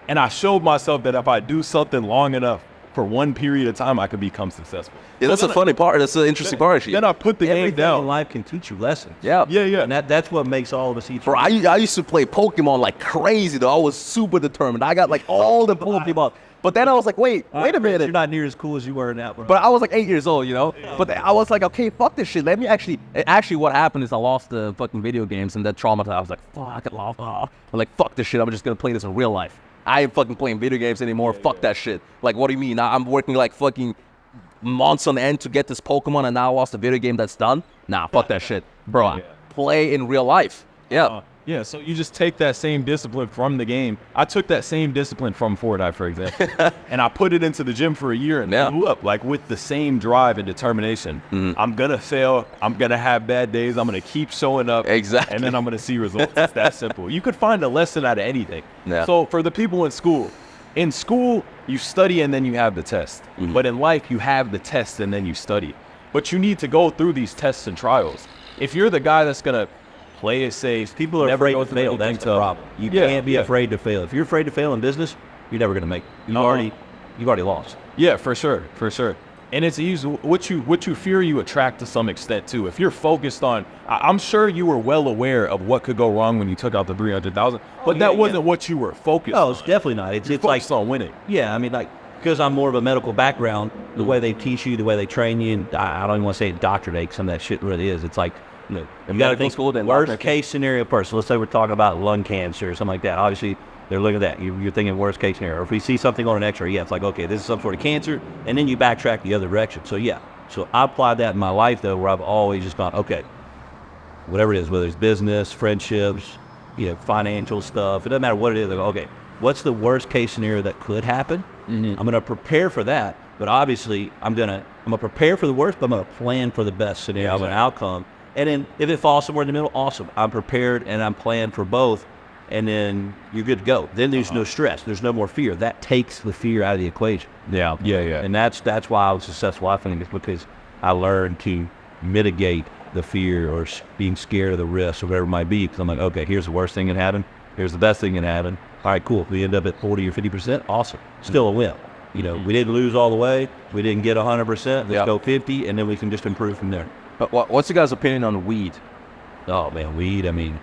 S2: And I showed myself that if I do something long enough, for one period of time, I could become successful.
S1: Yeah, that's a funny part. That's an interesting part.
S2: Then I put the game down.
S3: In life can teach you lessons.
S1: Yeah.
S2: And
S3: that's what makes all of us each.
S1: Bro, I used to play Pokemon like crazy, though. I was super determined. I got like all the Pokemon. But then I was like, wait a minute.
S3: You're not near as cool as you were now, bro.
S1: But I was like 8 years old, But I was like, okay, fuck this shit. Let me actually what happened is I lost the fucking video games, and that traumatized. I was like, fuck, I lost. I'm like, fuck this shit. I'm just going to play this in real life. I ain't fucking playing video games anymore. Fuck that shit. Like, what do you mean? I'm working like fucking months on end to get this Pokemon, and now I lost a video game that's done? Nah, fuck that shit. Bro, play in real life.
S2: Yeah, so you just take that same discipline from the game. I took that same discipline from Fortnite, for example, and I put it into the gym for a year and blew up, like with the same drive and determination. I'm going to fail. I'm going to have bad days. I'm going to keep showing up.
S1: Exactly.
S2: And then I'm going to see results. It's that simple. You could find a lesson out of anything.
S1: Yeah.
S2: So for the people in school, you study and then you have the test. But in life, you have the test and then you study. But you need to go through these tests and trials. If you're the guy that's going to play it safe.
S3: People are afraid to fail. That's the problem. You can't be afraid to fail. If you're afraid to fail in business, you're never going to make it. You've already lost.
S2: Yeah, for sure. And it's easy. What you fear, you attract to some extent too. If you're focused on, I'm sure you were well aware of what could go wrong when you took out the 300,000, but that wasn't what you were focused on.
S3: No, it's definitely not. It's
S2: like on winning.
S3: Yeah, I mean, like, because I'm more of a medical background, the way they teach you, the way they train you, and I don't even want to say indoctrinate, some of that shit really is. It's like, you got to think worst case scenario person. Let's say we're talking about lung cancer or something like that. Obviously, they're looking at that. You're thinking worst case scenario. Or if we see something on an x-ray, it's like, okay, this is some sort of cancer, and then you backtrack the other direction. So I applied that in my life, though, where I've always just gone, okay, whatever it is, whether it's business, friendships, financial stuff, it doesn't matter what it is. I go, okay, what's the worst case scenario that could happen? I'm going to prepare for that, but obviously I'm going to prepare for the worst, but I'm going to plan for the best scenario of an outcome. And then if it falls somewhere in the middle, awesome. I'm prepared and I'm planned for both, and then you're good to go. Then there's no stress. There's no more fear. That takes the fear out of the equation.
S2: Yeah.
S3: And that's why I was successful. I think it's because I learned to mitigate the fear or being scared of the risk or whatever it might be. Because I'm like, okay, here's the worst thing that happened. Here's the best thing that happened. All right, cool. If we end up at 40 or 50%, awesome. Still a win. We didn't lose all the way. We didn't get 100%. Let's go 50, and then we can just improve from there.
S1: But what's your guys' opinion on weed?
S3: Oh, man, weed, I mean.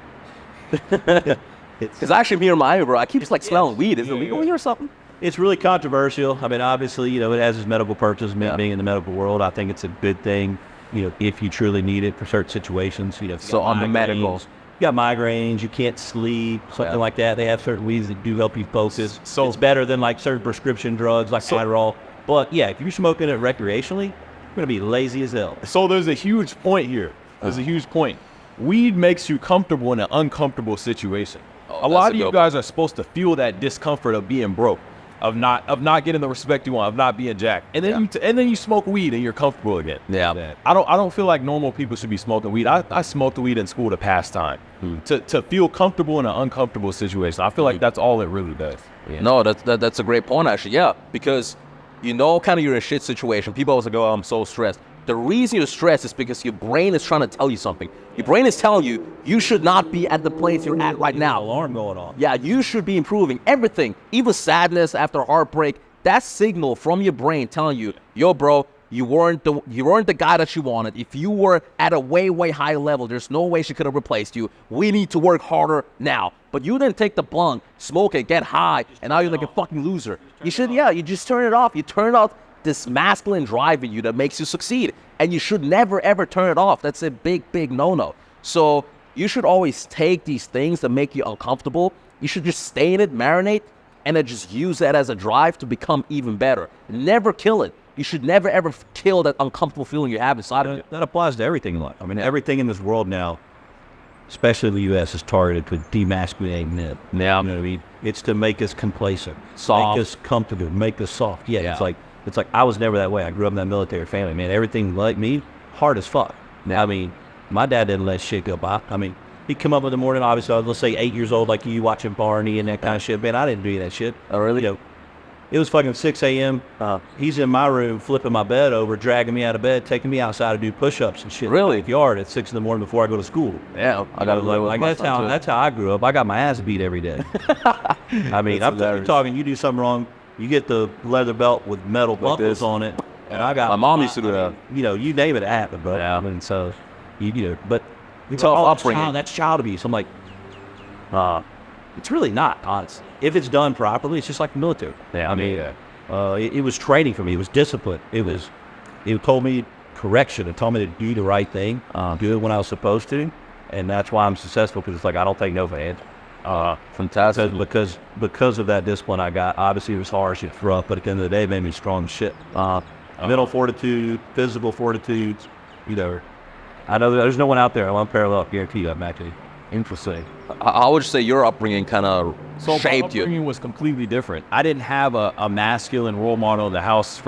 S1: Because actually here in Miami, bro, I keep just like smelling weed. Is it legal weed or something?
S3: It's really controversial. I mean, obviously, it has its medical purposes. Being in the medical world, I think it's a good thing, if you truly need it for certain situations.
S1: So on the medical.
S3: got migraines, you can't sleep, something like that. They have certain weeds that do help you focus.
S2: So
S3: it's better than like certain prescription drugs like Adderall. But yeah, if you're smoking it recreationally, you're gonna be lazy as hell.
S2: So there's a huge point here. There's a huge point. Weed makes you comfortable in an uncomfortable situation. A lot of you guys are supposed to feel that discomfort of being broke, of not getting the respect you want, of not being jacked, and then you smoke weed and you're comfortable again.
S1: Yeah.
S2: I don't feel like normal people should be smoking weed. I smoked weed in school to pass time, to feel comfortable in an uncomfortable situation. I feel like that's all it really does.
S1: Yeah. No, that's a great point actually. Yeah, because kind of you're in a shit situation. People always go, "Oh, I'm so stressed." The reason you're stressed is because your brain is trying to tell you something. Your brain is telling you you should not be at the place you're at right now.
S3: Alarm going off.
S1: Yeah, you should be improving everything, even sadness after heartbreak. That signal from your brain telling you, "Yo, bro, you weren't the guy that she wanted. If you were at a way higher level, there's no way she could have replaced you. We need to work harder now." But you didn't take the blunt, smoke it, get high, and now you're like a fucking loser. You just turn it off. You turn off this masculine drive in you that makes you succeed, and you should never ever turn it off. That's a big no-no. So you should always take these things that make you uncomfortable. You should just stay in it, marinate, and then just use that as a drive to become even better. Never kill it. You should never ever kill that uncomfortable feeling you have inside of you.
S3: That applies to everything in life. I mean, everything in this world now, especially the U.S., is targeted to demasculinate men.
S1: Yeah.
S3: You know what I mean? It's to make us complacent,
S1: Soft.
S3: make us comfortable, make us soft. Yeah. It's like I was never that way. I grew up in that military family, man. Everything like me, hard as fuck.
S1: Yeah.
S3: I mean, my dad didn't let shit go by. I mean, he'd come up in the morning, obviously, let's say 8 years old, like you, watching Barney and that kind of shit. Man, I didn't do that shit.
S1: Oh, really?
S3: You know, it was fucking 6 a.m. He's in my room, flipping my bed over, dragging me out of bed, taking me outside to do push-ups and shit.
S1: Really?
S3: In the yard at 6 in the morning before I go to school.
S1: Yeah, I got to live with
S3: Like
S1: my
S3: that's how I grew up. I got my ass beat every day. I mean, I'm talking. You do something wrong, you get the leather belt with metal buckles on it, and I got
S1: my mom used to do that.
S3: You know, you name it, it happened, bro.
S1: Yeah.
S3: I mean, so but
S1: Tough upbringing.
S3: That's child abuse. I'm like, it's really not, honestly. If it's done properly, it's just like the military.
S1: Yeah,
S3: I mean, it was training for me. It was discipline. It told me correction. It told me to do the right thing, do it when I was supposed to, and that's why I'm successful. Because it's like I don't take no for an answer.
S1: Fantastic.
S3: Because of that discipline I got. Obviously, it was harsh, it's rough, but at the end of the day, it made me strong as shit. Mental fortitude, physical fortitude. You know, I know there's no one out there. I'm unparalleled. Guarantee you, I'm actually.
S1: Interesting. I would say your upbringing kind of shaped
S2: my upbringing
S1: you.
S2: was completely different. I didn't have a masculine role model in the house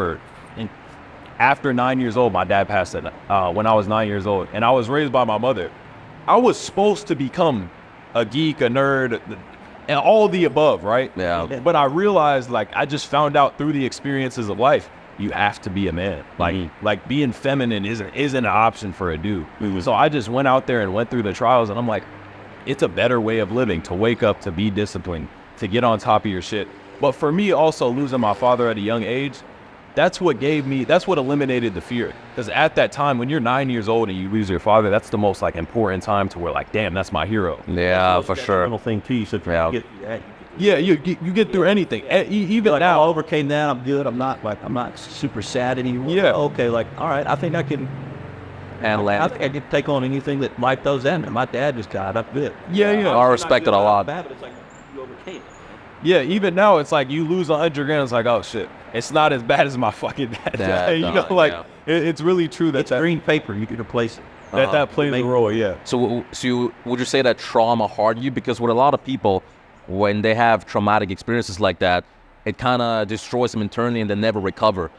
S2: after 9 years old. My dad passed when I was 9 years old, and I was raised by my mother. I was supposed to become a geek, a nerd, and all the above, right?
S1: Yeah.
S2: But I realized, like, I just found out through the experiences of life, you have to be a man. Like being feminine isn't an option for a dude. So I just went out there and went through the trials, and I'm like, it's a better way of living to wake up, to be disciplined, to get on top of your shit. But for me, also losing my father at a young age, that's what eliminated the fear. Because at that time, when you're 9 years old and you lose your father, that's the most like important time to where like, damn, that's my hero.
S1: Yeah, for sure.
S3: Little thing too. You said,
S2: Yeah, you get through anything. Even
S3: like,
S2: now,
S3: I overcame that. I'm good. I'm not super sad anymore.
S2: Yeah.
S3: Okay. Like, all right. I think I can. I think I can take on anything that life throws at me. My dad just died. I'm good.
S2: Yeah.
S1: I respect it a lot.
S3: Bad, but it's like you overcame it.
S2: Yeah, even now, it's like you lose 100 grand. It's like, oh shit, it's not as bad as my fucking dad. It's really true that
S3: it's green paper. You can replace it.
S2: That plays a role. Yeah.
S1: So would you say that trauma hardened you? Because with a lot of people, when they have traumatic experiences like that, it kind of destroys them internally and they never recover.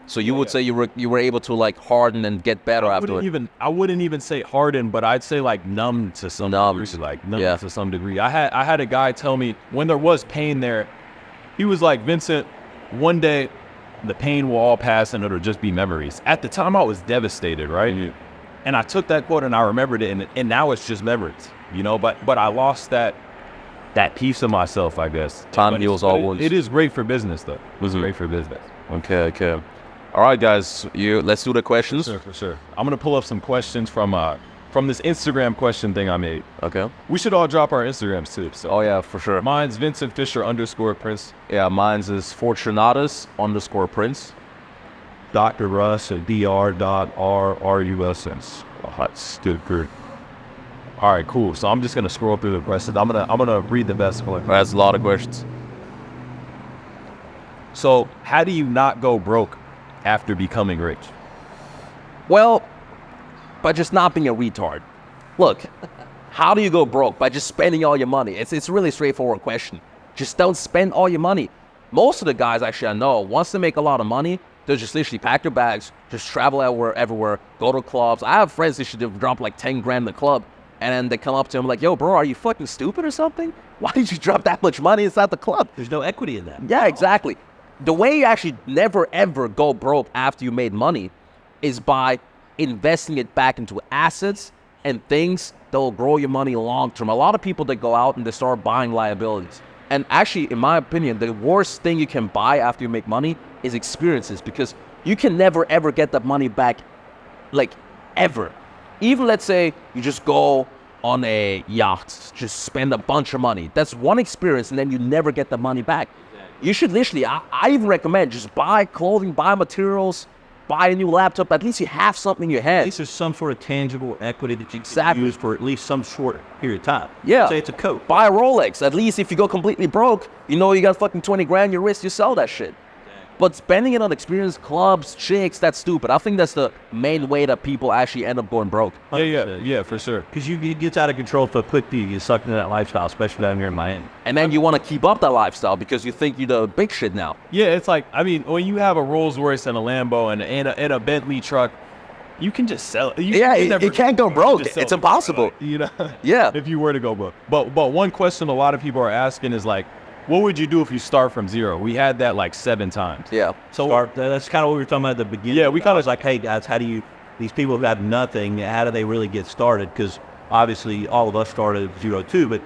S1: So you would say you were able to like harden and get better after it.
S2: I wouldn't even say harden, but I'd say like numb to some degree. Like numb to some degree. I had a guy tell me when there was pain there, he was like, Vincent, one day the pain will all pass and it'll just be memories. At the time I was devastated, right? Mm-hmm. And I took that quote and I remembered it, and now it's just memories, you know, but I lost that piece of myself, I guess.
S1: Time heals all wounds.
S2: It is great for business though. It's great for business.
S1: Okay. All right, guys, let's do the questions.
S2: For sure. I'm gonna pull up some questions from this Instagram question thing I made.
S1: Okay.
S2: We should all drop our Instagrams too. So.
S1: Oh yeah, for sure.
S2: Mine's Vincent Fischer _Prince.
S1: Yeah, mine's is Fortunatus _Prince.
S3: Dr. Russ at dr.rruss.
S2: Oh, that's stupid. All right, cool. So I'm just gonna scroll through the questions. I'm gonna read the best one.
S1: That's a lot of questions.
S2: So how do you not go broke after becoming rich?
S1: Well, by just not being a retard. Look, how do you go broke? By just spending all your money. It's a really straightforward question. Just don't spend all your money. Most of the guys actually I know, once they make a lot of money, they'll just literally pack their bags, just travel everywhere, go to clubs. I have friends that should drop like 10 grand in the club, and then they come up to him like, yo, bro, are you fucking stupid or something? Why did you drop that much money inside the club?
S3: There's no equity in that.
S1: Yeah, exactly. The way you actually never ever go broke after you made money is by investing it back into assets and things that will grow your money long term. A lot of people that go out and they start buying liabilities. And actually, in my opinion, the worst thing you can buy after you make money is experiences, because you can never ever get that money back, like ever. Even let's say you just go on a yacht, just spend a bunch of money. That's one experience, and then you never get the money back. You should literally, I even recommend just buy clothing, buy materials, buy a new laptop. At least you have something in your
S3: At
S1: hand.
S3: least there's some sort of tangible equity that you can
S1: Exactly.
S3: use for at least some short period of time.
S1: Yeah.
S3: Say it's a coat.
S1: Buy a Rolex. At least if you go completely broke, you know you got fucking 20 grand in your wrist, you sell that shit. But spending it on experience, clubs, chicks, that's stupid. I think that's the main way that people actually end up going broke.
S2: Yeah, for sure.
S3: Because it gets out of control so quickly, you get sucked into that lifestyle, especially down here in Miami.
S1: And then you want to keep up that lifestyle because you think you're the big shit now.
S2: Yeah, it's like, I mean, when you have a Rolls Royce and a Lambo and a Bentley truck, you can just sell it.
S1: You can't go broke.
S2: Just sell
S1: It's
S2: it,
S1: impossible.
S2: you know?
S1: Yeah.
S2: If you were to go broke. But one question a lot of people are asking is like, what would you do if you start from zero? We had that like 7 times.
S1: Yeah.
S2: So
S3: That's kind of what we were talking about at the beginning.
S2: Yeah, we kinda-
S3: was like, hey guys, these people who have nothing, how do they really get started? Because obviously all of us started at zero too, but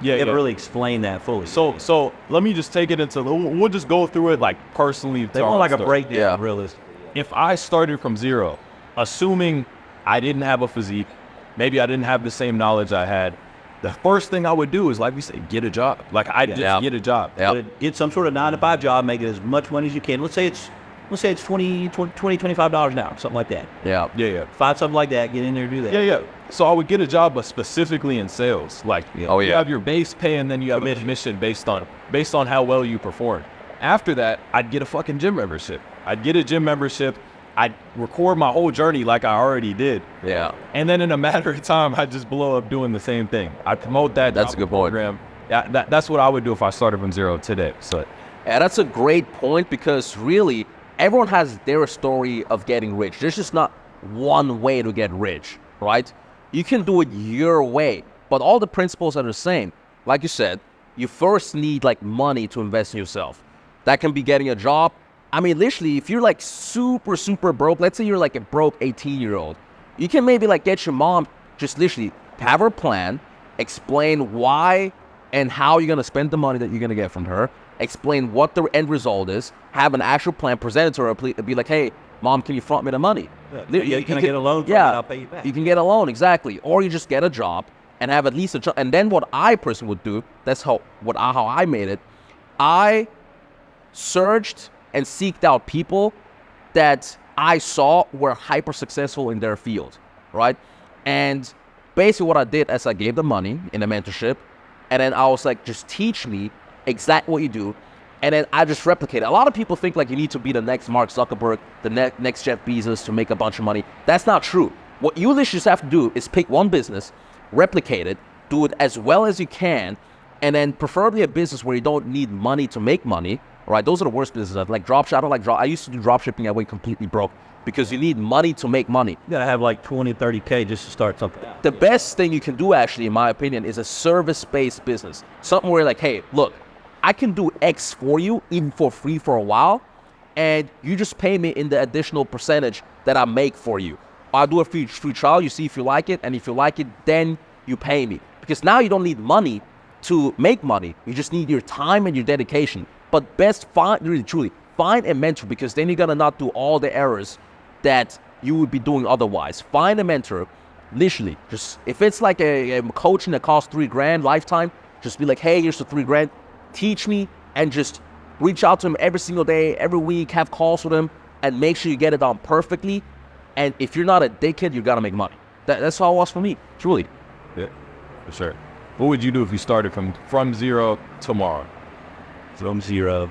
S3: you never really explain that fully.
S2: So let me just take it into, we'll just go through it like personally.
S3: they want like a breakdown,
S1: Yeah.
S3: realistically.
S2: If I started from zero, assuming I didn't have a physique, maybe I didn't have the same knowledge I had, the first thing I would do is, like we say, get a job. Like I just get a job.
S1: Yeah.
S3: But get some sort of 9-to-5 job, make as much money as you can. Let's say it's $20, $25 an hour, something like that.
S1: Yeah.
S2: Yeah.
S3: Find something like that, get in there, do that.
S2: Yeah. So I would get a job, but specifically in sales. Like
S1: Oh,
S2: you
S1: yeah.
S2: have your base pay and then you have a commission based on how well you perform. After that, I'd get a fucking gym membership. I'd record my whole journey like I already did.
S1: Yeah.
S2: And then in a matter of time, I'd just blow up doing the same thing. I'd promote that.
S1: That's a good point.
S2: program. Yeah, that's what I would do if I started from zero today. So
S1: Yeah, that's a great point, because really, everyone has their story of getting rich. There's just not one way to get rich, right? You can do it your way, but all the principles are the same. Like you said, you first need like money to invest in yourself. That can be getting a job. I mean, literally, if you're like super, super broke, let's say you're like a broke 18-year-old, you can maybe like get your mom, just literally have her plan, explain why and how you're going to spend the money that you're going to get from her, explain what the end result is, have an actual plan, present it to her, be like, hey, mom, can you front me the money?
S3: Can I get a loan from
S1: Yeah,
S3: it? I'll pay you back.
S1: you can get a loan, exactly. Or you just get a job and have at least a job. And then what I personally would do, that's how I made it, I searched and seeked out people that I saw were hyper successful in their field, right? And basically what I did is I gave them money in a mentorship, and then I was like, just teach me exactly what you do, and then I just replicate it. A lot of people think like you need to be the next Mark Zuckerberg, the next Jeff Bezos to make a bunch of money. That's not true. What you literally just have to do is pick one business, replicate it, do it as well as you can, and then preferably a business where you don't need money to make money, right? Those are the worst businesses. Like dropship, I don't like drop. I used to do drop shipping. I went completely broke because you need money to make money.
S3: You gotta have like 20, 30K just to start something.
S1: The best thing you can do, actually, in my opinion, is a service-based business. Something where like, hey, look, I can do X for you, even for free for a while, and you just pay me in the additional percentage that I make for you. I'll do a free trial, you see if you like it, and if you like it, then you pay me. Because now you don't need money to make money. You just need your time and your dedication. But best, really truly, find a mentor, because then you're gonna not do all the errors that you would be doing otherwise. Find a mentor, literally. Just if it's like a coaching that costs $3,000 lifetime, just be like, hey, here's the $3,000. Teach me, and just reach out to him every single day, every week. Have calls with him, and make sure you get it done perfectly. And if you're not a dickhead, you're gonna make money. That's how it was for me, truly.
S2: Yeah, for sure. What would you do if you started from zero tomorrow?
S3: From zero.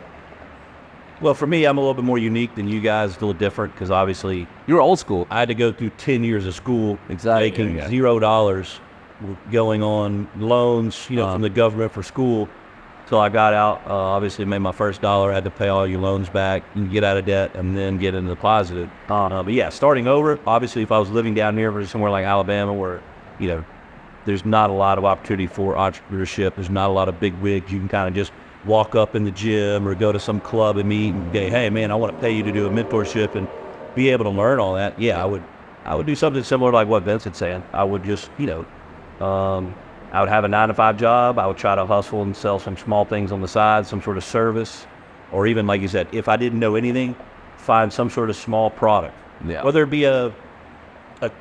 S3: Well, for me, I'm a little bit more unique than you guys. It's a little different because obviously
S1: You're old school.
S3: I had to go through 10 years of school,
S1: Exactly.
S3: making
S2: Yeah.
S3: $0, going on loans, from the government for school. So I got out, obviously made my first dollar, had to pay all your loans back and get out of debt and then get into the positive. But yeah, starting over, obviously if I was living down here or somewhere like Alabama where, there's not a lot of opportunity for entrepreneurship. There's not a lot of big wigs. You can kind of just walk up in the gym or go to some club and meet and say, hey man, I want to pay you to do a mentorship and be able to learn all that. Yeah, I would do something similar to like what Vincent's saying. I would just, I would have a 9-to-5 job. I would try to hustle and sell some small things on the side, some sort of service, or even like you said, if I didn't know anything, find some sort of small product.
S1: Yeah.
S3: Whether it be a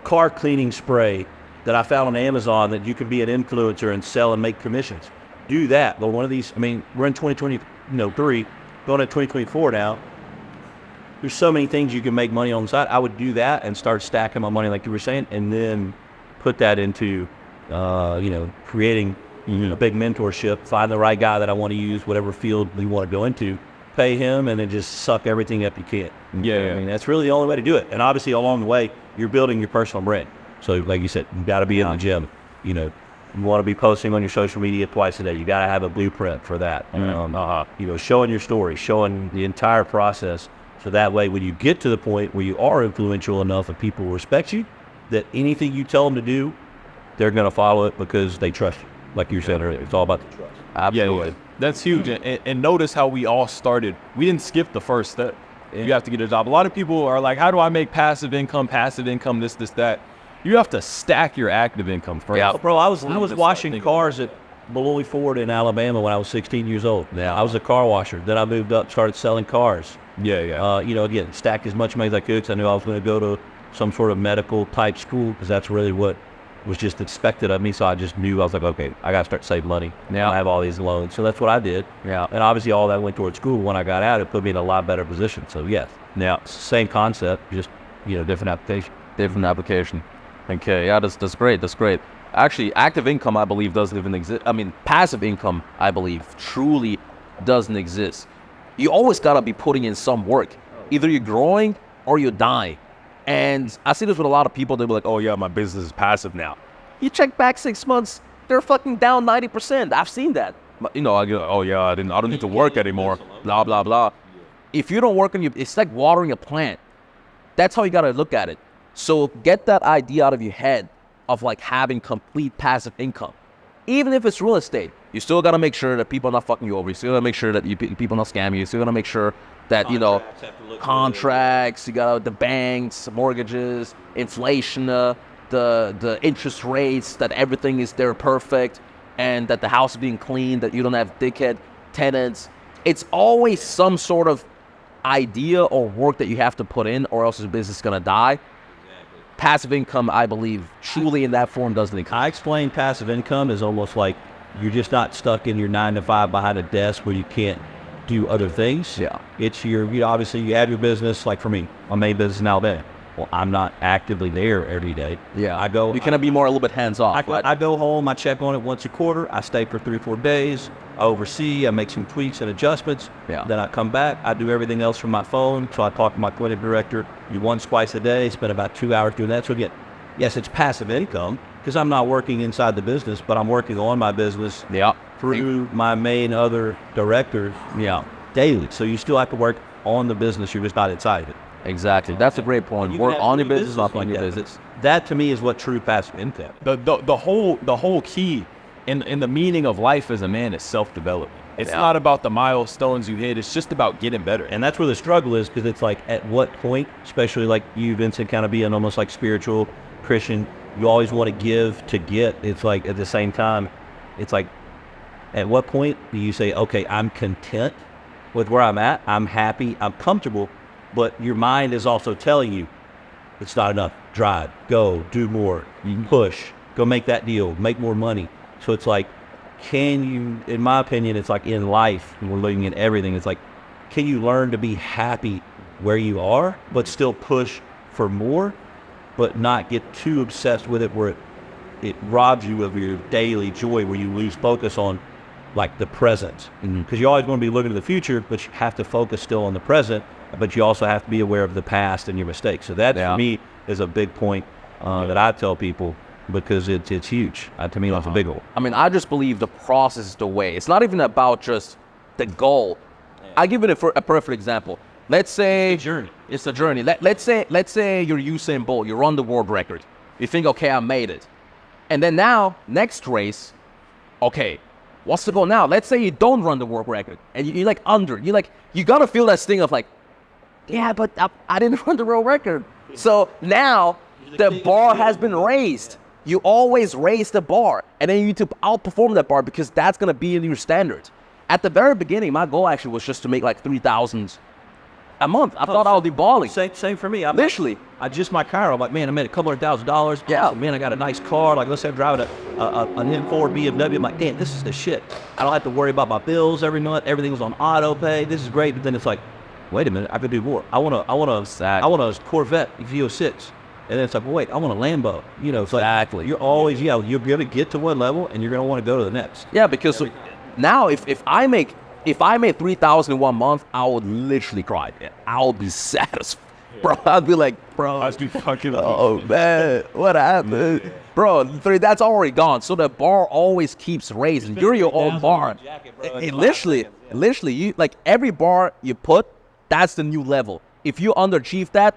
S3: car cleaning spray that I found on Amazon that you can be an influencer and sell and make commissions. Do that. But one of these, we're in 2023, going into 2024 now. There's so many things you can make money on the side. I would do that and start stacking my money like you were saying, and then put that into, creating a big mentorship, find the right guy that I want to use, whatever field we want to go into, pay him, and then just suck everything up you can.
S2: Yeah.
S3: That's really the only way to do it. And obviously along the way, you're building your personal brand. So like you said, you got to be in the gym. You want to be posting on your social media twice a day. You got to have a blueprint for that. Showing your story, showing the entire process. So that way, when you get to the point where you are influential enough and people respect you, that anything you tell them to do, they're going to follow it because they trust you. Like you said earlier, it's all about the trust.
S1: Absolutely.
S2: Yeah. That's huge. And notice how we all started. We didn't skip the first step. Yeah. You have to get a job. A lot of people are like, how do I make passive income, this, that. You have to stack your active income first.
S3: Yeah, bro, I was washing cars at Beloit Ford in Alabama when I was 16 years old. Yeah, I was a car washer. Then I moved up, started selling cars.
S2: Yeah.
S3: Again, stacked as much money as I could because I knew I was going to go to some sort of medical type school because that's really what was just expected of me. So I just knew, I was like, okay, I got to start saving money. Now I have all these loans. So that's what I did.
S1: Yeah.
S3: And obviously all that went towards school. When I got out, it put me in a lot better position. So yes, now it's the same concept, just, different application.
S1: Different application. Okay, yeah, that's great. That's great. Actually, active income, I believe, doesn't even exist. Passive income, I believe, truly doesn't exist. You always gotta be putting in some work. Either you're growing or you're dying. And I see this with a lot of people. They'll be like, "Oh yeah, my business is passive now." You check back 6 months, they're fucking down 90%. I've seen that. I go, "Oh yeah, I don't need to work anymore." Blah blah blah. If you don't work on it's like watering a plant. That's how you gotta look at it. So get that idea out of your head of like having complete passive income. Even if it's real estate, you still got to make sure that people are not fucking you over. You still got to make sure that people not scam you. You still got to make sure that, contracts, you got the banks, mortgages, inflation, the interest rates, that everything is there perfect, and that the house is being cleaned, that you don't have dickhead tenants. It's always some sort of idea or work that you have to put in, or else your business is going to die. Passive income, I believe, truly in that form doesn't exist.
S3: I explain passive income as almost like you're just not stuck in your 9-to-5 behind a desk where you can't do other things.
S1: Yeah.
S3: It's obviously you have your business, like for me, my main business in Alabama. Well, I'm not actively there every day.
S1: Yeah. You can be more a little bit hands off.
S3: I go home, I check on it once a quarter, I stay for 3 or 4 days, I oversee, I make some tweaks and adjustments.
S1: Yeah.
S3: Then I come back, I do everything else from my phone. So I talk to my clinic director once, twice a day, spend about 2 hours doing that. So again, yes, it's passive income because I'm not working inside the business, but I'm working on my business through my main other directors daily. So you still have to work on the business, you're just not inside it.
S1: Exactly. That's a great point. Work on your business, not on your business.
S3: That to me is what true passive income.
S2: The whole key in the meaning of life as a man is self-development. It's not about the milestones you hit. It's just about getting better.
S3: And that's where the struggle is, because it's like at what point, especially like you, Vincent, kind of being almost like spiritual Christian, you always want to give to get. It's like at the same time, it's like at what point do you say, okay, I'm content with where I'm at. I'm happy. I'm comfortable. But your mind is also telling you it's not enough. Drive, go, do more, push, go make that deal, make more money. So it's like, can you, in my opinion, it's like in life, and we're looking at everything, it's like, can you learn to be happy where you are, but still push for more, but not get too obsessed with it where it it robs you of your daily joy where you lose focus on like the present. Because you're always going to be looking to the future, but you have to focus still on the present, but you also have to be aware of the past and your mistakes. So that for me is a big point that I tell people, because it's huge. To me, that's a big goal.
S1: I mean, I just believe the process is the way. It's not even about just the goal. I give it a perfect example. Let's say it's a journey. Let's say you're Usain Bolt. You run the world record. You think, okay, I made it. And then now, next race, okay, what's the goal now? Let's say you don't run the world record and you're like under. You gotta feel that sting of like, yeah, but I didn't run the world record. So now the bar has been raised. You always raise the bar, and then you need to outperform that bar because that's gonna be in your standards. At the very beginning, my goal actually was just to make like 3,000 a month. I thought I would be balling.
S3: Same for me.
S1: Literally.
S3: I just my car. I'm like, man, I made a couple $100,000.
S1: Yeah.
S3: Awesome, man, I got a nice car. Like, let's say I'm driving an M4 BMW. I'm like, damn, this is the shit. I don't have to worry about my bills every month. Everything's on auto pay. This is great. But then it's like, wait a minute, I could do more. I want a Corvette V06. And then it's like, well, wait, I want a Lambo. It's like, you're always, you're going to get to one level and you're going to want to go to the next.
S1: Yeah, because now if I made 3,000 in 1 month, I would literally cry. I would be satisfied. Bro, I'd be like, bro.
S2: I'd be fucking.
S1: Oh, man, what happened? Yeah. Bro, that's already gone. So the bar always keeps raising. You're your own bar. Literally, you like every bar you put, that's the new level. If you underachieve that,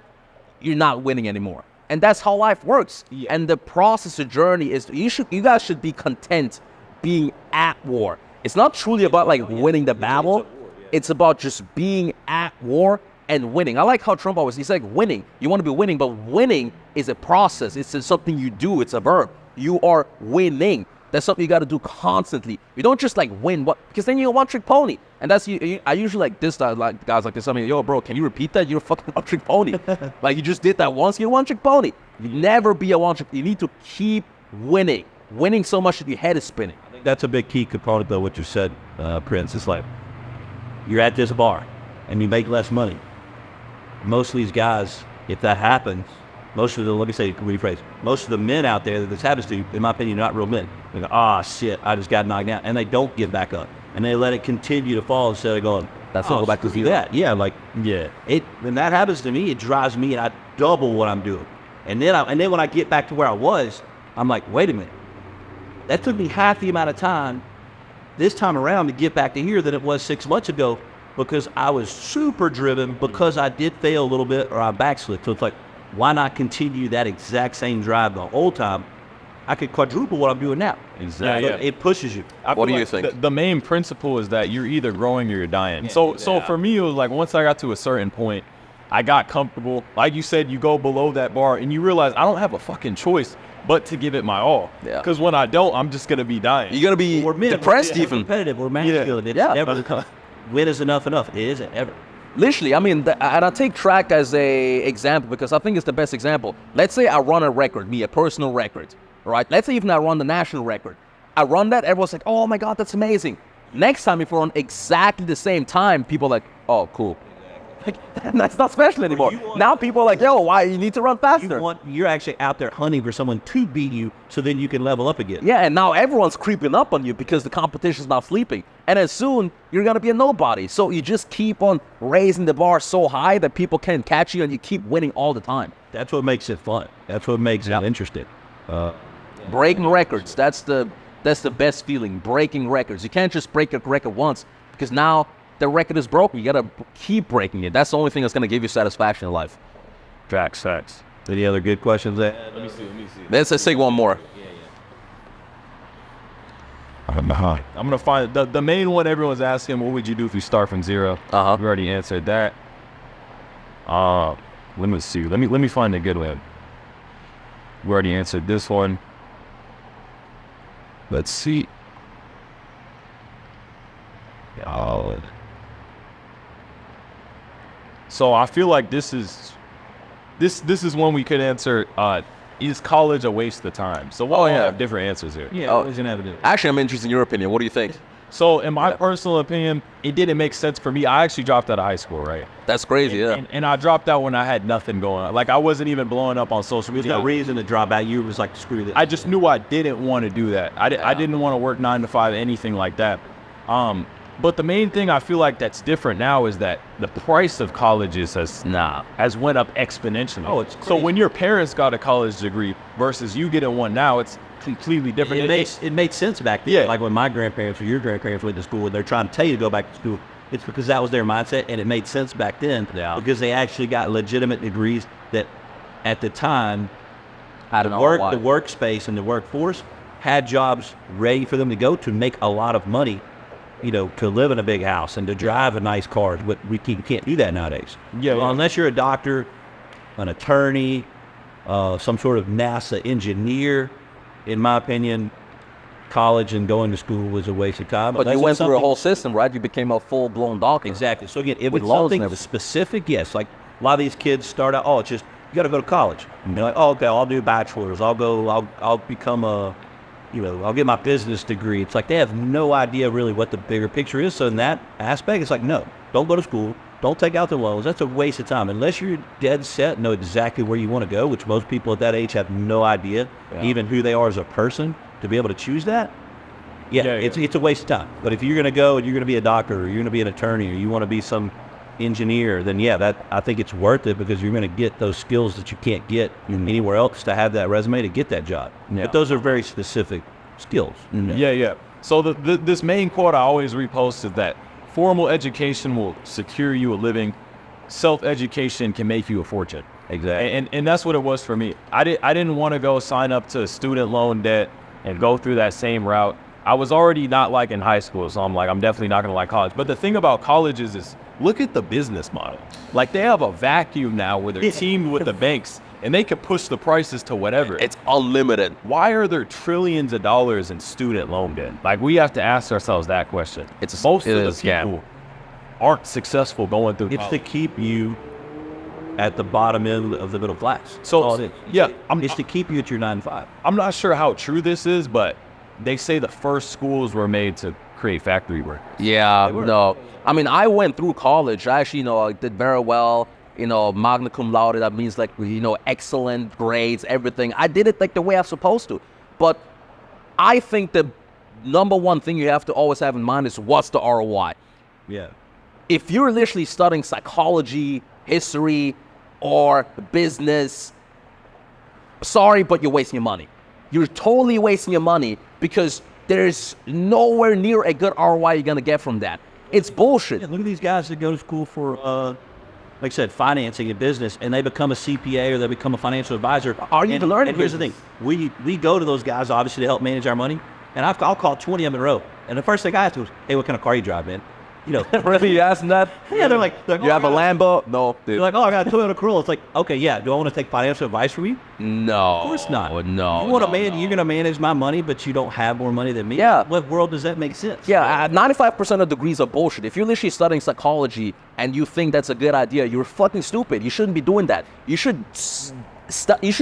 S1: you're not winning anymore. And that's how life works. Yeah. And the process, the journey is, you guys should be content being at war. It's not truly about like winning the battle. It's about just being at war and winning. I like how Trump always, he's like winning. You want to be winning, but winning is a process. It's something you do. It's a verb. You are winning. That's something you got to do constantly. You don't just like win, because then you're a one-trick pony. And that's, I usually like this, like guys like this. I mean, yo, bro, can you repeat that? You're a fucking one-trick pony. Like you just did that once, you're a one-trick pony. You never be a one-trick. You need to keep winning. Winning so much that your head is spinning.
S3: I think that's a big key component, though, what you said, Prince. It's like, you're at this bar and you make less money. Most of these guys, if that happens, most of the men out there that this happens to, in my opinion, are not real men. They go, shit, I just got knocked down. And they don't get back up. And they let it continue to fall instead of going,
S1: that's go back to zero.
S3: That. Yeah, when that happens to me, it drives me and I double what I'm doing. And then when I get back to where I was, I'm like, wait a minute. That took me half the amount of time this time around to get back to here than it was 6 months ago, because I was super driven because I did fail a little bit or I backslid. So it's like, why not continue that exact same drive the whole time? I could quadruple what I'm doing now.
S2: Exactly.
S3: Yeah. It pushes you.
S1: What do you think?
S2: The main principle is that you're either growing or you're dying. Yeah, so for me, it was like once I got to a certain point, I got comfortable. Like you said, you go below that bar and you realize I don't have a fucking choice but to give it my all. Yeah. Because when I don't, I'm just going to be dying.
S1: You're going to be depressed even.
S3: Competitive. We're masculine. It's never, win is enough. It isn't ever.
S1: Literally, I mean, and I take track as a example because I think it's the best example. Let's say I run a record, a personal record, right? Let's say even I run the national record. I run that, everyone's like, oh my God, that's amazing. Next time, if we're on exactly the same time, people are like, oh, cool. Like, that's not special anymore. Now people are like, yo, why you need to run faster?
S3: You're actually out there hunting for someone to beat you so then you can level up again.
S1: Yeah, and now everyone's creeping up on you because the competition's not sleeping. And as soon, you're going to be a nobody. So you just keep on raising the bar so high that people can't catch you and you keep winning all the time.
S3: That's what makes it fun. That's what makes it interesting.
S1: Breaking records, that's the best feeling, breaking records. You can't just break a record once because now the record is broken. You got to keep breaking it. That's the only thing that's going to give you satisfaction in life.
S2: Facts.
S3: Any other good questions there?
S2: Let me see.
S1: Let's take one more.
S2: I'm going to find the main one everyone's asking, what would you do if you start from zero? Uh-huh. We already answered that. Let me see. Let me find a good one. We already answered this one. Let's see. So I feel like this is one we could answer. Is college a waste of time? So we'll have different answers here.
S3: Yeah, always gonna have a different.
S1: Actually, I'm interested in your opinion. What do you think?
S2: So in my personal opinion, it didn't make sense for me. I actually dropped out of high school, right?
S1: That's crazy,
S2: And I dropped out when I had nothing going on. Like, I wasn't even blowing up on social
S3: There's
S2: media.
S3: no reason to drop out. You was like, screw this.
S2: I just knew I didn't want to do that. I didn't want to work 9 to 5, anything like that. But the main thing I feel like that's different now is that the price of colleges has went up exponentially.
S3: Oh, it's crazy.
S2: So when your parents got a college degree versus you getting one now, it's completely different.
S3: It made sense back then.
S2: Yeah.
S3: Like when my grandparents or your grandparents went to school and they're trying to tell you to go back to school, it's because that was their mindset and it made sense back then.
S1: Yeah.
S3: Because they actually got legitimate degrees that at the time
S1: I don't know
S3: the workspace and the workforce had jobs ready for them to go to make a lot of money, you know, to live in a big house and to drive a nice car. But you can't do that nowadays.
S2: Yeah.
S3: Unless you're a doctor, an attorney, some sort of NASA engineer. In my opinion, college and going to school was a waste of time.
S1: But you went through a whole system, right? You became a full-blown doctor.
S3: Exactly. So again, if
S1: With
S3: it's
S1: loans and
S3: something
S1: everything.
S3: specific, yes. Like a lot of these kids start out, oh, it's just, you got to go to college. And they're like, oh, okay, I'll do bachelor's. I'll become I'll get my business degree. It's like they have no idea really what the bigger picture is. So in that aspect, it's like, no, don't go to school. Don't take out the loans. That's a waste of time. Unless you're dead set, know exactly where you want to go, which most people at that age have no idea, even who they are as a person, to be able to choose that. It's a waste of time. But if you're going to go and you're going to be a doctor or you're going to be an attorney or you want to be some engineer, then I think it's worth it because you're going to get those skills that you can't get anywhere else to have that resume to get that job. But those are very specific skills.
S2: Yeah. So this main quote I always repost is that formal education will secure you a living. Self-education can make you a fortune.
S3: Exactly.
S2: And that's what it was for me. I didn't want to go sign up to student loan debt and go through that same route. I was already not liking high school, so I'm like, I'm definitely not going to like college. But the thing about colleges is, look at the business model. Like, they have a vacuum now where they're teamed with the banks, and they can push the prices to whatever.
S1: It's unlimited.
S2: Why are there trillions of dollars in student loan debt? Like, we have to ask ourselves that question. Most of the people aren't successful going through college.
S3: It's to keep you at the bottom end of the middle class.
S2: So,
S3: it's to keep you at your 9 to 5.
S2: I'm not sure how true this is, but they say the first schools were made to create factory work.
S1: Yeah, no. I mean, I went through college. I actually, did very well. Magna cum laude. That means like, excellent grades, everything. I did it like the way I'm supposed to. But I think the number one thing you have to always have in mind is what's the ROI.
S3: Yeah.
S1: If you're literally studying psychology, history, or business, sorry, but you're wasting your money. You're totally wasting your money because there's nowhere near a good ROI you're going to get from that. It's bullshit.
S3: Yeah, look at these guys that go to school for, like I said, financing and business, and they become a CPA or they become a financial advisor.
S1: Are you learning?
S3: And here's the thing. We go to those guys, obviously, to help manage our money, and I'll call 20 of them in a row. And the first thing I ask them is, hey, what kind of car you drive, man?
S1: Really, you asking that?
S3: Yeah, they're like,
S1: you have a Lambo? No, dude.
S3: They're like, oh, I got a Toyota Corolla. It's like, okay, yeah. Do I want to take financial advice from you?
S1: No.
S3: Of course not.
S1: No.
S3: You want to you're going to manage my money, but you don't have more money than me?
S1: Yeah.
S3: What world does that make sense?
S1: Yeah, 95% of degrees are bullshit. If you're literally studying psychology and you think that's a good idea, you're fucking stupid. You shouldn't be doing that. You should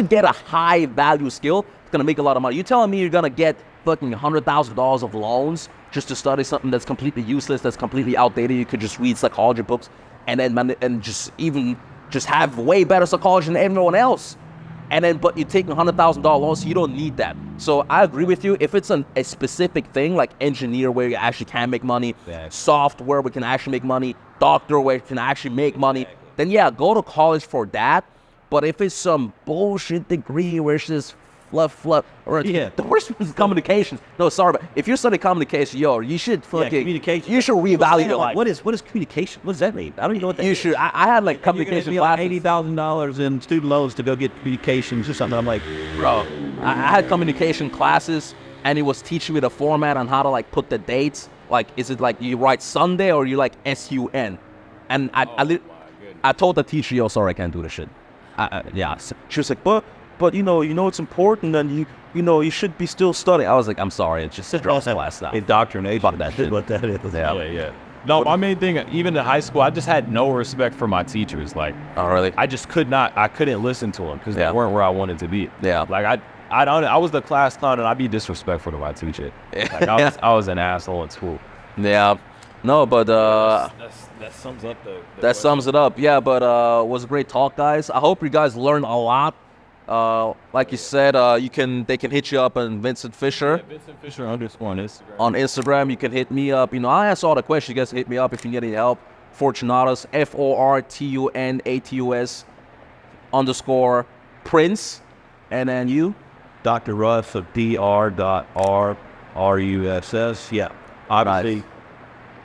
S1: get a high value skill that's going to make a lot of money. You telling me you're going to get fucking $100,000 of loans just to study something that's completely useless, that's completely outdated? You could just read psychology books and just have way better psychology than everyone else. But you're taking $100,000 loans, so you don't need that. So I agree with you. If it's a specific thing like engineer where you actually can make money, software where you can actually make money, doctor where you can actually make money, then yeah, go to college for that. But if it's some bullshit degree where it's just fluff, or the worst one is communications. No, sorry, but if you're studying communication, you should
S3: communication.
S1: You should reevaluate your life.
S3: What is communication? What does that mean? I don't even know what that means.
S1: You should. I had like communication classes.
S3: $80,000 in student loans to go get communications or something. I'm like,
S1: bro, I had communication classes, and it was teaching me the format on how to like put the dates. Like, is it like you write Sunday or you like SUN? And I told the teacher, sorry, I can't do this shit. She was like, but it's important, and you should be still studying. I was like, I'm sorry, it's just dropped class now.
S3: Indoctrination.
S1: Fuck that shit.
S3: What that is.
S2: Yeah. No, my main thing, even in high school, I just had no respect for my teachers. Like,
S1: oh really?
S2: I just couldn't listen to them because they weren't where I wanted to be.
S1: Yeah.
S2: Like I was the class clown, and I'd be disrespectful to my teacher. Like, I was an asshole in school.
S1: Yeah. No, but
S2: that sums up the
S1: that sums it up. Yeah, but it was a great talk, guys. I hope you guys learned a lot. Like you said, they can hit you up on Vincent Fischer.
S2: Vincent Fischer _ on Instagram.
S1: On Instagram, you can hit me up. I ask all the questions. You guys hit me up if you need any help. Fortunatus, FORTUNATUS _ Prince. And then you?
S3: Dr. Russ of Dr.RUSS. Yeah. Obviously,
S1: Nice.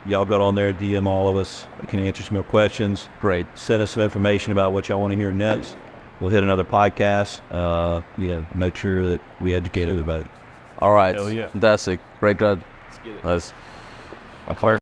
S3: y'all got on there, DM all of us. We can answer some more questions.
S1: Great.
S3: Send us some information about what y'all want to hear next. We'll hit another podcast. Make sure that we educate everybody.
S1: All right.
S2: Hell yeah.
S1: Fantastic. Great, good.
S2: Let's get it.
S1: Let's.
S3: My